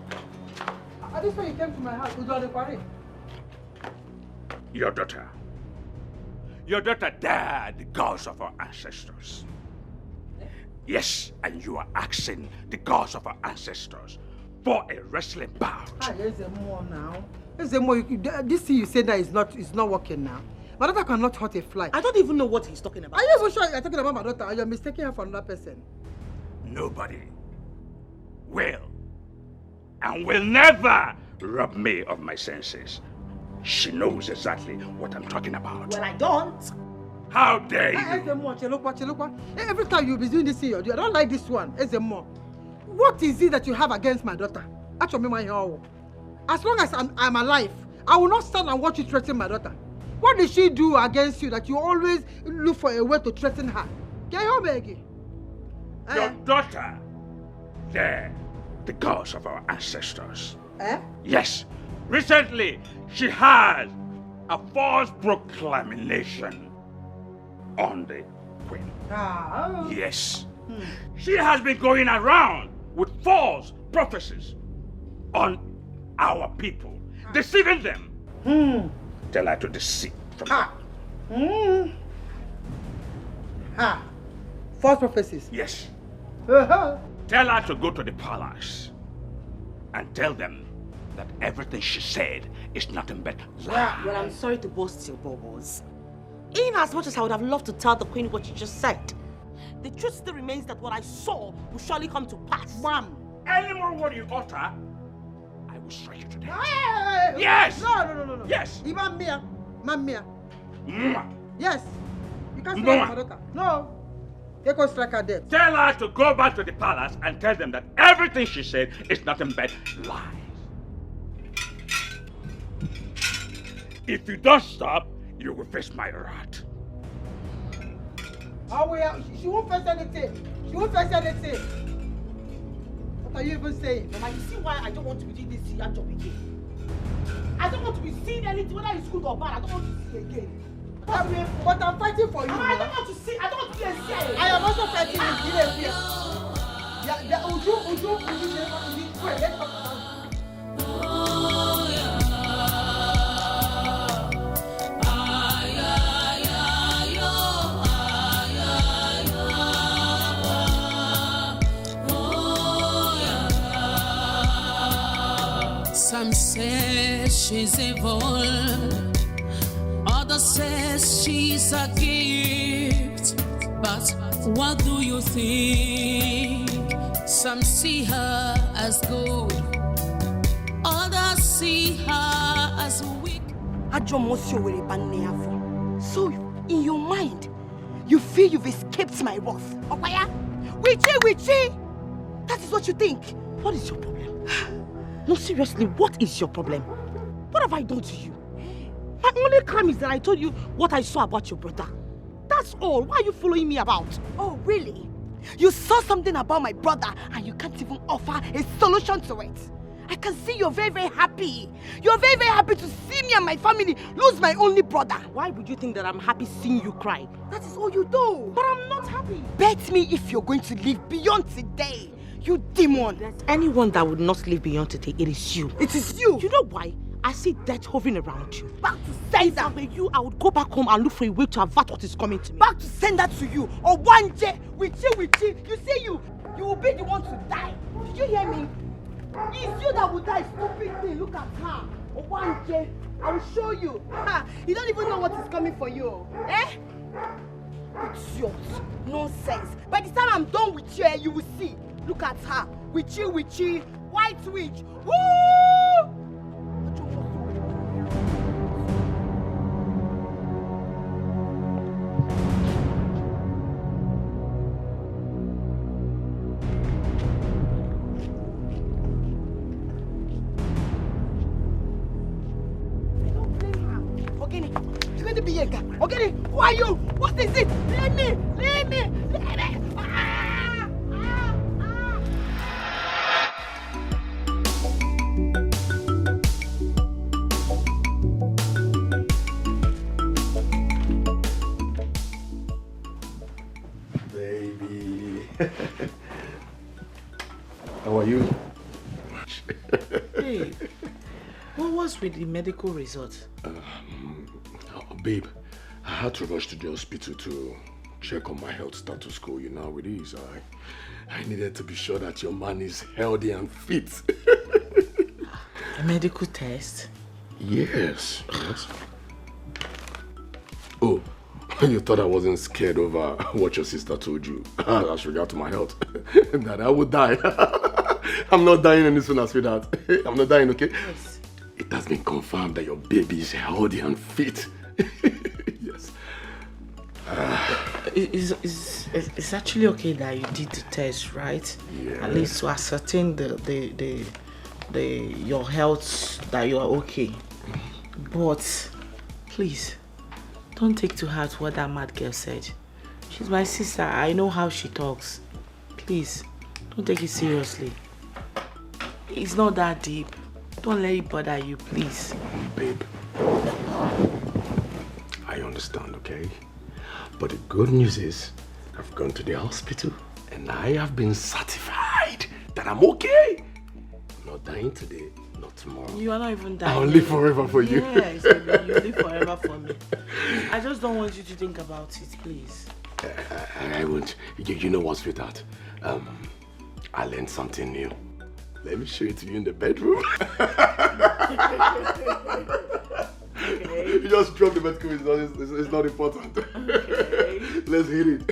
At this point you came to my house, Udo Adekwari. Your daughter. Your daughter died the gods of our ancestors. Yes, and you are asking the gods of our ancestors for a wrestling bout. There's more now. There's more. This thing you said that is not working now. My daughter cannot hurt a fly. I don't even know what he's talking about. Are you even sure you're talking about my daughter or you're mistaking her for another person? Nobody will and will never rob me of my senses. She knows exactly what I'm talking about. Well, I don't. How dare you? Every time you'll be doing this thing, I don't like this one. What is it that you have against my daughter? As long as I'm alive, I will not stand and watch you threaten my daughter. What did she do against you that you always look for a way to threaten her? Your daughter, they're the gods of our ancestors. Yes, recently she had a false proclamation on the queen. Yes. She has been going around with false prophecies on our people, deceiving them. Tell her to deceive from False prophecies? Yes. Tell her to go to the palace and tell them that everything she said is nothing but lies. Well, I'm sorry to burst your bubbles. In as much as I would have loved to tell the queen what you just said, the truth still remains that what I saw will surely come to pass. Ma'am. Any more word you utter, I will strike you to death. Yes! No. Yes! Mamma. Mwah. Yes. You can't strike my daughter. No. You can strike her dead. Tell her to go back to the palace and tell them that everything she said is nothing but lies. If you don't stop, you will face my wrath. She won't face anything. What are you even saying? Mama, you see why I don't want to be doing this Seer job again? I don't want to be seeing anything, whether it's good or bad. I don't want to see again. But I'm fighting for you. Mama, I don't want to see. I don't want to be a Seer. I am also fighting with you. Wait, let's talk about it. Some say she's evil, others say she's a gift. But what do you think? Some see her as good, others see her as weak. So, in your mind, you feel you've escaped my wrath. Okwaya? Witchy! That is what you think. What is your problem? No, seriously, what is your problem? What have I done to you? My only crime is that I told you what I saw about your brother. That's all. Why are you following me about? Oh, really? You saw something about my brother and you can't even offer a solution to it. I can see you're very, very happy. You're very, very happy to see me and my family lose my only brother. Why would you think that I'm happy seeing you cry? That is all you do. But I'm not happy. Bet me if you're going to live beyond today. You demon! There's anyone that would not live beyond today, it is you. It is you! You know why? I see death hovering around you. Back to send that. If you, I would go back home and look for a way to avert what is coming to me. Back to send that to you. Or one day, witchy. You say you will be the one to die. Did you hear me? It's you that will die, stupid thing. Look at her. One day, I will show you. Ha! You don't even know what is coming for you. Eh? Idiot. Nonsense. By the time I'm done with you, you will see. Look at her. Witchy, white witch. Woo! Okay, who are you? What is it? Leave me! Leave me! Leave me! Ah! Baby. How are you? Hey, what was with the medical result? Babe, I had to rush to the hospital to check on my health status quo. You know how it is. I needed to be sure that your man is healthy and fit. A medical test? Yes. Oh, you thought I wasn't scared over what your sister told you as regard to my health? That I would die. I'm not dying any sooner, sweetheart. I'm not dying, okay? Yes. It has been confirmed that your baby is healthy and fit. Yes. It's actually okay that you did the test, right? Yeah. At least to ascertain your health, that you are okay. But please, don't take to heart what that mad girl said. She's my sister. I know how she talks. Please, don't take it seriously. It's not that deep. Don't let it bother you, please. Babe, I understand, okay? But the good news is, I've gone to the hospital and I have been certified that I'm okay. I'm not dying today, not tomorrow. You are not even dying. I'll live forever for you. Yes, you live forever for me. I just don't want you to think about it, please. I won't. You know what, sweetheart? I learned something new. Let me show it to you in the bedroom. Okay. You just drop the medical, it's not important. Okay. Let's hit it.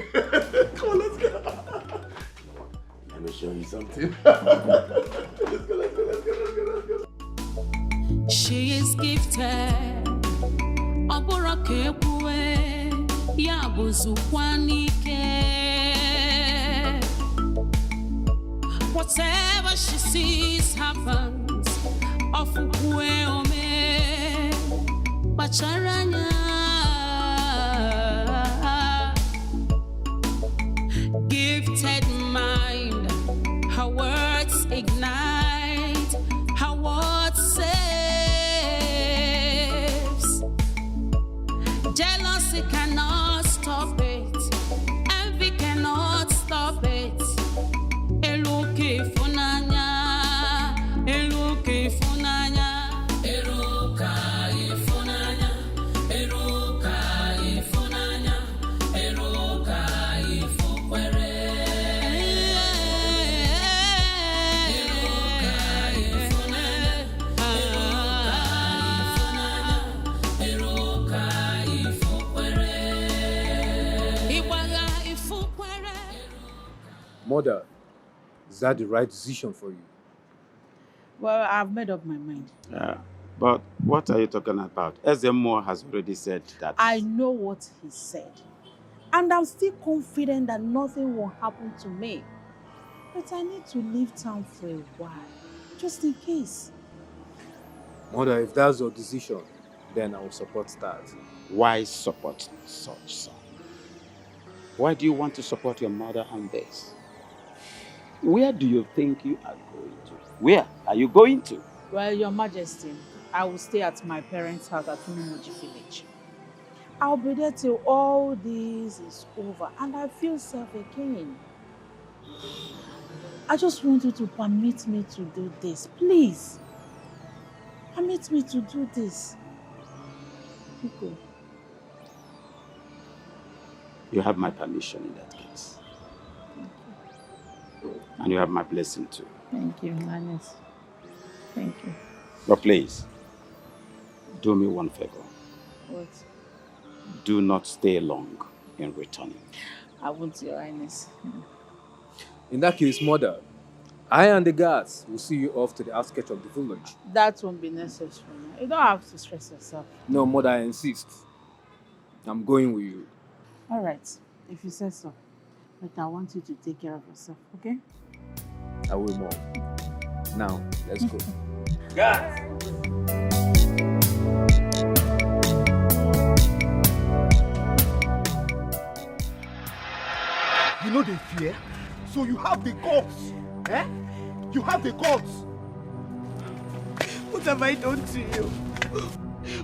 Come on, let's go. Let me show you something. Let's go. She is gifted. Whatever she sees happens. Gifted mind, her words ignite, her words saves. Jealousy cannot stop it, envy cannot stop it. Eluke funanya, eluke funanya, eruka ifunanya, eruka ifunanya, eruka ifukwere. Eruka ifunanya, eruka ifukwere. Iwaga ifukwere. Mother, is that the right decision for you? Well, I've made up my mind. Yeah, but what are you talking about? SMO has already said that. I know what he said. And I'm still confident that nothing will happen to me. But I need to leave town for a while, just in case. Mother, if that's your decision, then I will support that. Why support such son? Why do you want to support your mother on this? Where do you think you are going to? Where are you going to? Well, Your Majesty, I will stay at my parents' house at Philmond village. I'll be there till all this is over and I feel safe again. I just want you to permit me to do this, please. Permit me to do this. Pico. You have my permission in that case. And you have my blessing too. Thank you, Highness. Thank you. But please, Do me one favor. What? Do not stay long in returning. I won't, Your Highness. In that case, mother, I and the guards will see you off to the outskirts of the village. That won't be necessary. You don't have to stress yourself. No, mother, I insist. I'm going with you. All right, if you say so. But I want you to take care of yourself, okay? I will, Mom. Now, let's go. Guys! You know they fear, so you have the guts. Eh? You have the guts. What have I done to you?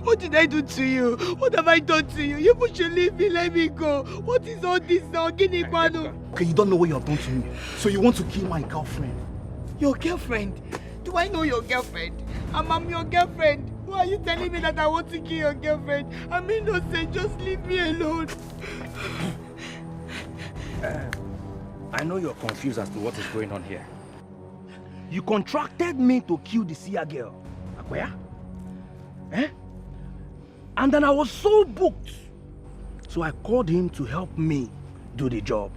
What did I do to you? What have I done to you? You should leave me, let me go. What is all this now? Guinea Kwano? Okay, you don't know what you have done to me. So you want to kill my girlfriend? Your girlfriend? Do I know your girlfriend? I'm your girlfriend. Why are you telling me that I want to kill your girlfriend? I'm innocent. Just leave me alone. I know you're confused as to what is going on here. You contracted me to kill the Seer girl. Akwaya? Eh? And then I was so booked. So I called him to help me do the job.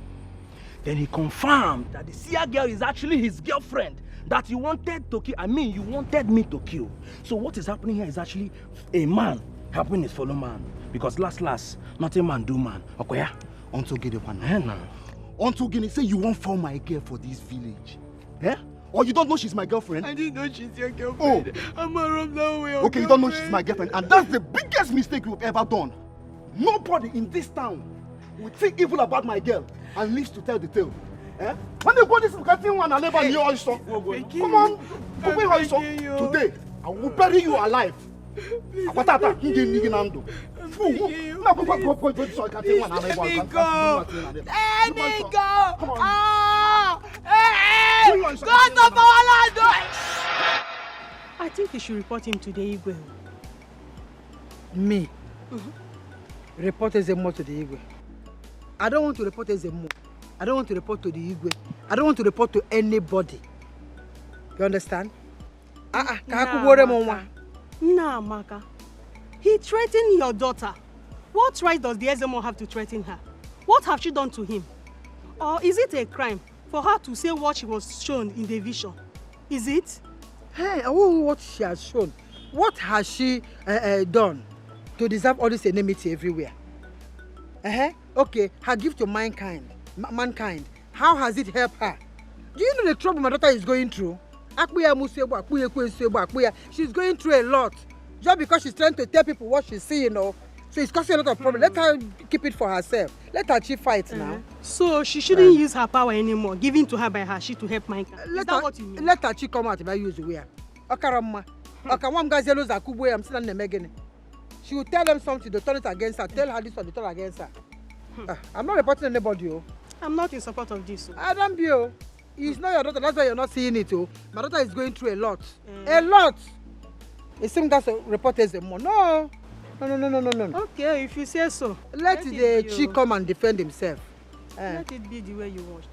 Then he confirmed that the Seer girl is actually his girlfriend that you wanted to kill. You wanted me to kill. So what is happening here is actually a man helping his fellow man. Because last, nothing man do man. Akwaya? Unto Guinea now. Unto Guinea say you won't fall my girl for this village. Eh? Or you don't know she's my girlfriend? I didn't know she's your girlfriend. Oh. I'm around that way. Okay, you don't know she's my girlfriend. And that's the biggest mistake you've ever done. Nobody in this town would think evil about my girl and lives to tell the tale. Eh? When they go this cutting one and never knew also. Come on. Today, I will bury you alive. Let me go. Ah! Hey! God of our land! I think you should report him to the Igwe. Me? Report Ezemo to the Igwe. I don't want to report Ezemo. I don't want to report to the Igwe. I don't want to report to anybody. You understand? Nah, Maka. He threatened your daughter. What right does the Ezemo have to threaten her? What have she done to him? Or is it a crime for her to say what she was shown in the vision? Is it? Hey, I won't know what she has shown. What has she done to deserve all this enmity everywhere? Okay, her gift to mankind. How has it helped her? Do you know the trouble my daughter is going through? She's going through a lot. Just because she's trying to tell people what she's seeing, so it's causing a lot of problems. Let her keep it for herself. Let her achieve fight now. So she shouldn't use her power anymore, given to her by her she to help mankind. Is that what you mean? Let her come out if I use the way. She will tell them something, they turn it against her. Tell her this one, they turn against her. I'm not reporting anybody. I'm not in support of this. I don't be. It's not your daughter, that's why you're not seeing it. My daughter is going through a lot. A lot! It seems that's a report as a more. No. Okay, if you say so. Let the chief come and defend himself. Let it be the way you want.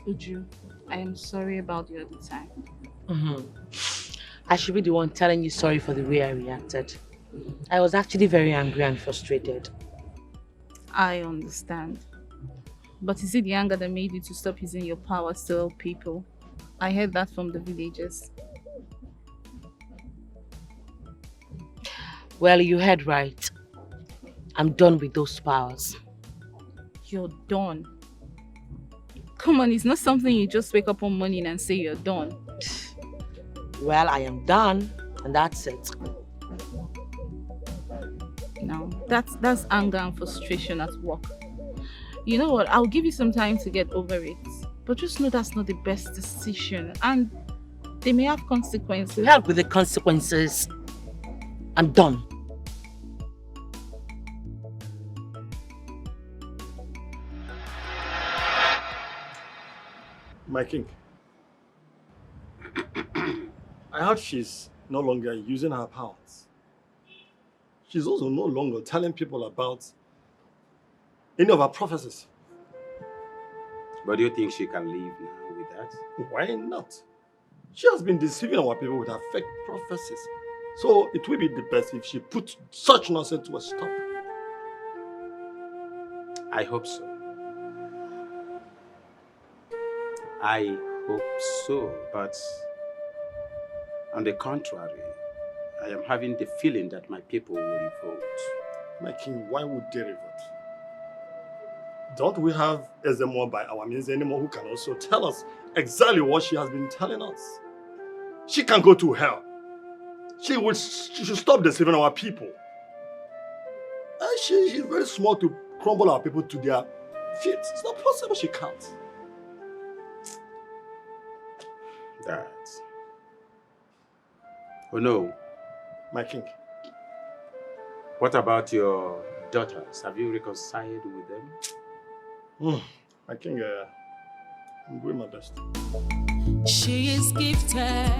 Uju, I am sorry about the other time. I should be the one telling you sorry for the way I reacted. I was actually very angry and frustrated. I understand. But is it the anger that made you to stop using your power to help people? I heard that from the villagers. Well, you heard right. I'm done with those powers. You're done? Come on, it's not something you just wake up one morning and say you're done. Well, I am done, and that's it. No, that's anger and frustration at work. You know what? I'll give you some time to get over it. But just know that's not the best decision. And they may have consequences. Help with the consequences. I'm done. My king, I heard she's no longer using her powers. She's also no longer telling people about any of her prophecies. But do you think she can live now with that? Why not? She has been deceiving our people with her fake prophecies. So it will be the best if she puts such nonsense to a stop. I hope so. I hope so, but on the contrary, I am having the feeling that my people will revolt. My king, why would they revolt? Don't we have Ezemo by our means anymore who can also tell us exactly what she has been telling us? She can go to hell. She should stop deceiving our people. She's very smart to crumble our people to their feet. It's not possible she can't. That. Oh no. My king. What about your daughters? Have you reconciled with them? My king, I'm doing my best. She is gifted.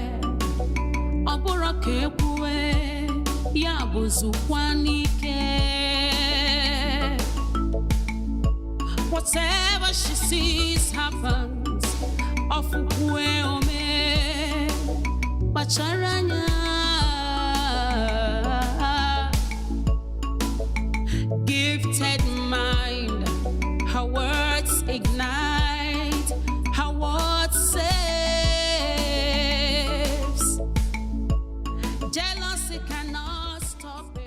Whatever she sees happens. Gifted mind, her words ignite, her words saves. Jealousy cannot stop it.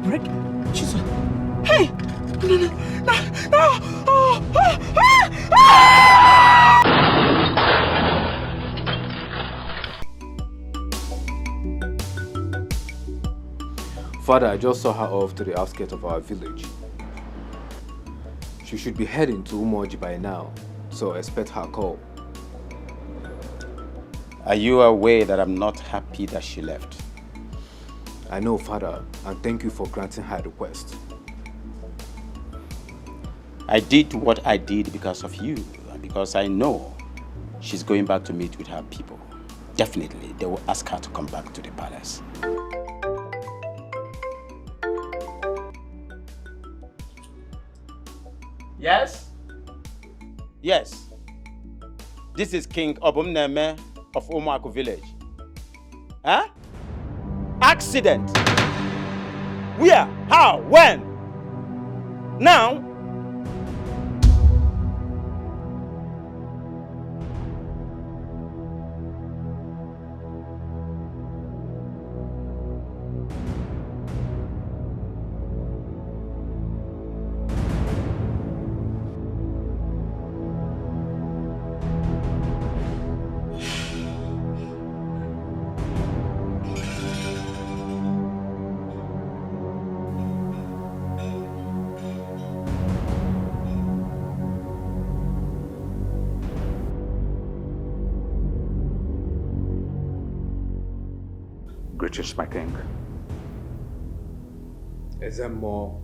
Break? Jesus. Hey! No. Father, I just saw her off to the outskirts of our village. She should be heading to Umoji by now, so expect her call. Are you aware that I'm not happy that she left? I know, Father, and thank you for granting her request. I did what I did because of you, and because I know she's going back to meet with her people. Definitely, they will ask her to come back to the palace. Yes? Yes. This is King Obumneme of Umuaku village. Huh? Accident. Where? How? When? Now? Greetings, my king. Ezemo,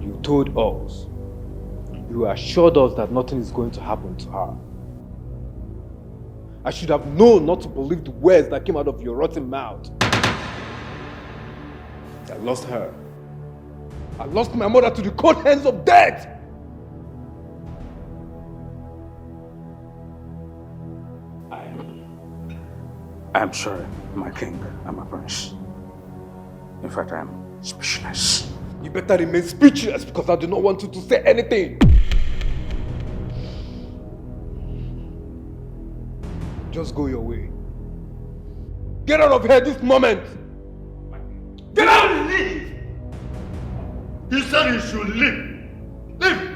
you told us, you assured us that nothing is going to happen to her. I should have known not to believe the words that came out of your rotten mouth. I lost her. I lost my mother to the cold hands of death. I'm sorry, my king and my prince. In fact, I am speechless. You better remain speechless because I do not want you to say anything. Just go your way. Get out of here this moment! Get out and leave! He said you should leave. Leave!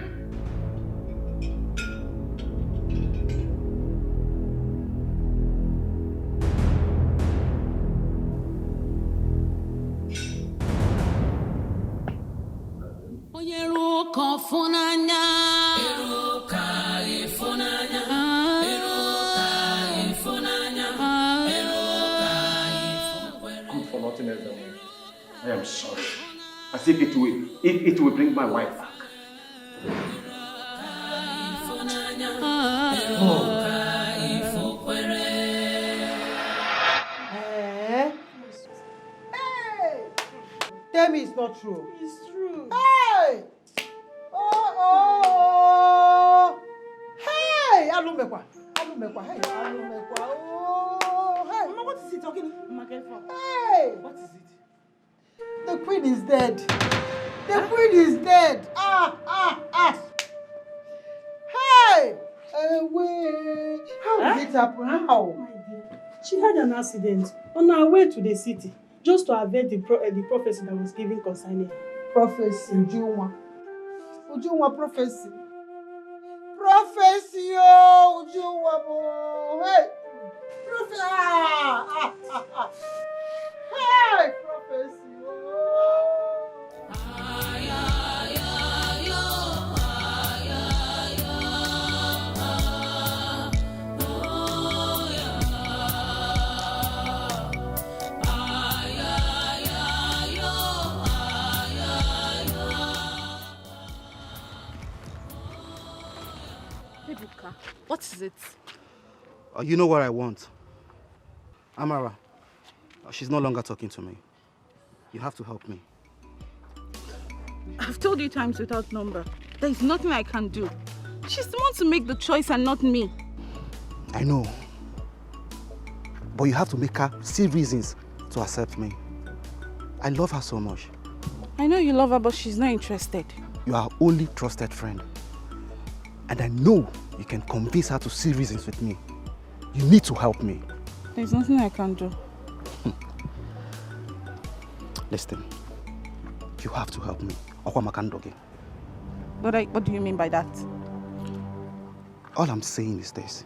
I am sorry. As if it will bring my wife back. tell me it's not true. It's true. Hey! Oh! Hey! Alumekwa. Hey, Alumekwa. Oh! Hey! Mama, what is he talking? Mama, careful. Hey! What is it? The queen is dead. The queen is dead. Hey! Away. How did it happen? How? She had an accident on her way to the city, just to avert the prophecy that was given concerning her. Prophecy, Ujunwa prophecy. Prophecy, oh, Ujunwa, hey! Prophecy, hey, prophecy, oh. What is it? You know what I want. Amara, she's no longer talking to me. You have to help me. I've told you times without number. There is nothing I can do. She's the one to make the choice and not me. I know. But you have to make her see reasons to accept me. I love her so much. I know you love her, but she's not interested. You are her only trusted friend. And I know you can convince her to see reasons with me. You need to help me. There's nothing I can do. Listen, you have to help me. What do you mean by that? All I'm saying is this.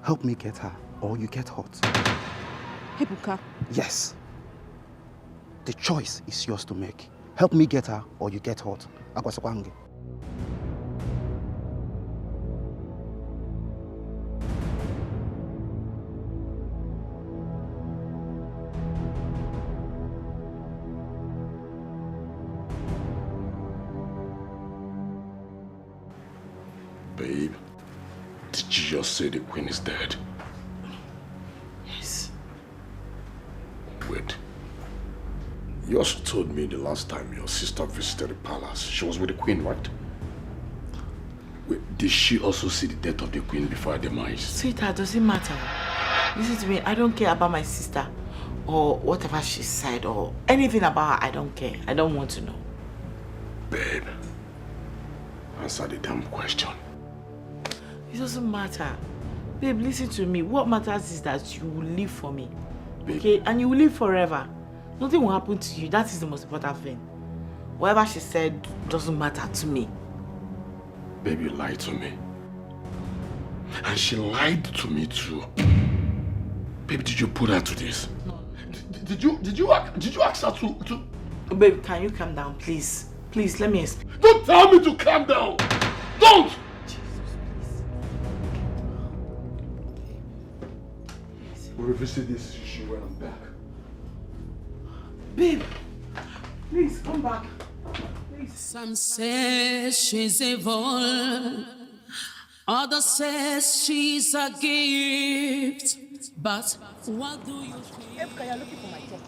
Help me get her, or you get hurt. Ebuka. Yes. The choice is yours to make. Help me get her, or you get hurt. Akwasakwange. Babe, did you just say the queen is dead? Yes. Wait. You also told me the last time your sister visited the palace, she was with the queen, right? Wait, did she also see the death of the queen before her demise? Sweetheart, doesn't matter. Listen to me, I don't care about my sister or whatever she said or anything about her. I don't care. I don't want to know. Babe, answer the damn question. It doesn't matter. Babe, listen to me. What matters is that you will live for me. Babe. Okay? And you will live forever. Nothing will happen to you. That is the most important thing. Whatever she said doesn't matter to me. Babe, you lied to me. And she lied to me too. Babe, did you put her to this? No. Did you ask her to... Babe, can you calm down, please? Please, let me explain. Don't tell me to calm down! Don't! We'll revisit this issue when I'm back. Babe, please come back. Please. Some say she's evil, others say she's a gift. But what do you think? Ebuka, you're looking for my talk.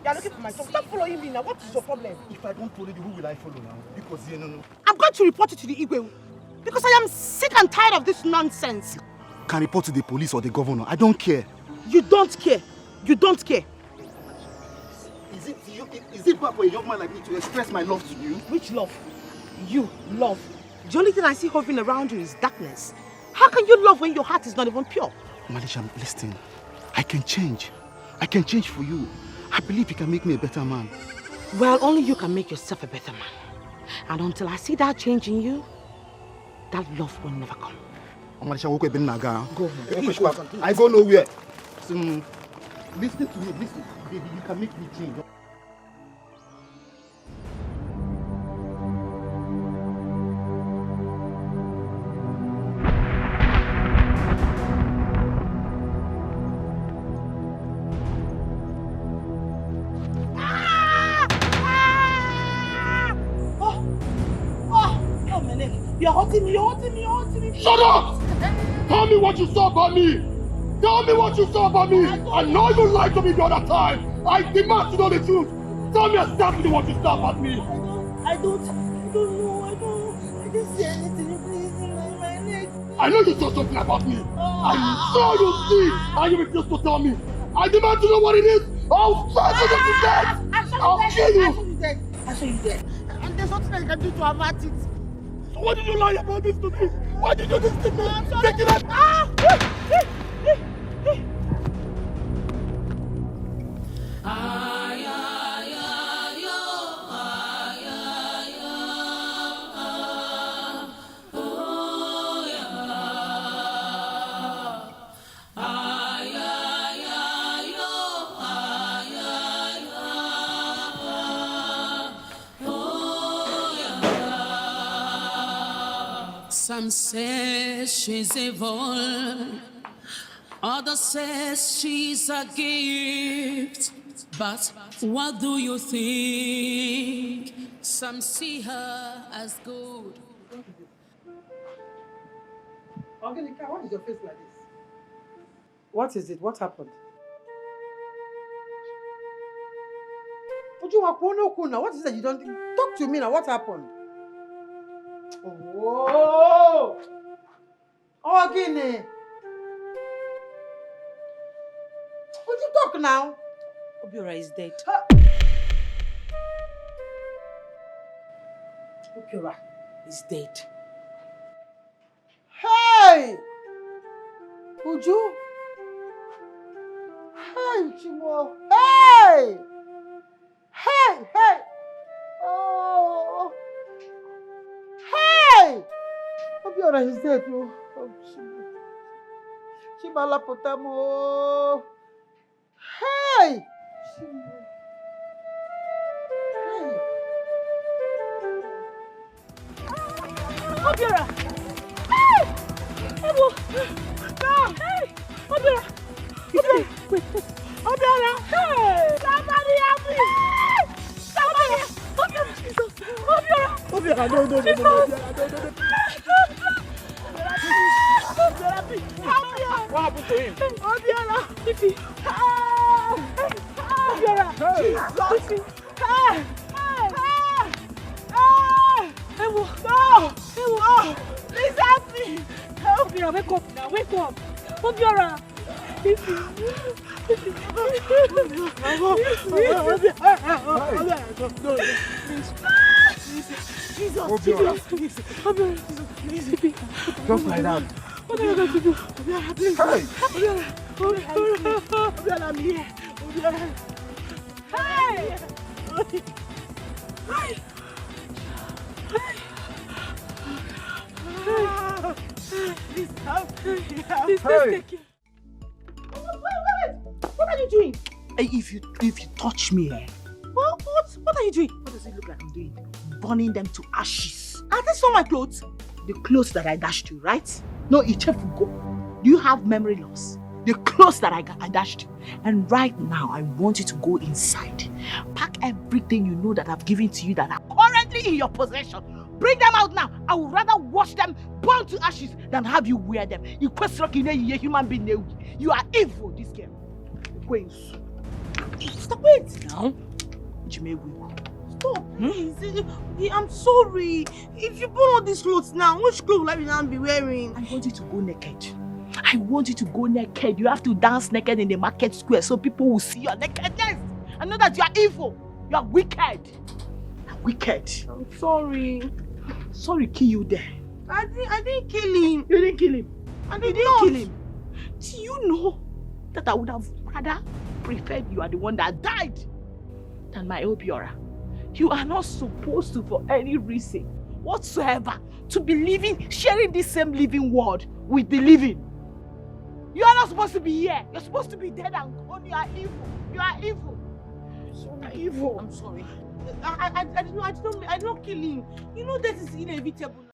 You're looking for my talk. Stop following me now. What is your problem? If I don't follow you, who will I follow now? Because you know. I'm going to report you to the Igwe. Because I am sick and tired of this nonsense. Can report to the police or the governor. I don't care. You don't care. You don't care. Is it bad for a young man like me to express my love to you? Which love? You love. The only thing I see hovering around you is darkness. How can you love when your heart is not even pure? Malisha, listen. I can change. I can change for you. I believe you can make me a better man. Well, only you can make yourself a better man. And until I see that change in you, that love will never come. Malisha, go home. I go nowhere. So, listen to me, listen. Baby, you can make me change. You're hurting me, you're hurting me, you're hurting me. Shut up! Tell me what you saw about me! Tell me what you saw about me! I know you lied to me the other time! I demand to know the truth! Tell me exactly what you saw about me. I don't know. I didn't see anything. Please, my leg. I know you saw something about me. I saw you see, and you refused to tell me. I demand to know what it is. I'll fight you to death. I'll kill you. I saw you dead. And there's nothing I can do to avert it. So why did you lie about this to me? Why did you do this to me? Take it up. Some say she's evil, others say she's a gift. But what do you think? Some see her as good. Angelica, what is your face like this? What is it? What happened? What is it you don't think? Talk to me now. What happened? Oh! Oh, Guinea! Would you talk now? Obiora is dead. Obiora is dead. Hey! Uju! Hey, Chimo! Hey! Hey! Hey! Oh! Hey! Obiora is dead, oh. Chimala potamo. Hey! Hey! Obiora! Hey! Ebo! No! Hey! Obiora! Obiora! Wait! Obiora! Hey! Somebody help me! Hey! Somebody! Obiora! Jesus! Obiora! Obiora! No! What happened to him? Obiora! Fifi! Obiora! Jesus! No! Oh! Please help me! Obiora, wake up now! Wake up! Obiora! Fifi! Jesus! Just like that. What are you going to do? Obiora, please! Obiora, I'm here! Obiora! Hey! Please help me! Please take it! Wait! What are you doing? If you touch me, What are you doing? what does it look like I'm doing? Burning them to ashes. Are these all my clothes? The clothes that I dashed you, right? No, Ichefugo. Do you have memory loss? The clothes that I dashed you. And right now, I want you to go inside. Pack everything you know that I've given to you that are currently in your possession. Bring them out now. I would rather watch them burn to ashes than have you wear them. You a human being. You are evil, this girl. Stop it now. Stop, please. I'm sorry. If you burn all these clothes now, which clothes will I now be wearing? I want you to go naked. I want you to go naked. You have to dance naked in the market square so people will see your nakedness. I know that you are evil. You are wicked. You are wicked. I'm sorry. Sorry, kill you there. I didn't kill him. You didn't kill him. I You did didn't not. kill him. Do you know that I would have rather preferred you are the one that died than my Obiora? You are not supposed to, for any reason whatsoever, to be living, sharing this same living world with the living. You are not supposed to be here. You're supposed to be dead and gone. You are evil. You are evil. So evil. I'm sorry. I did not kill him. You know that is inevitable.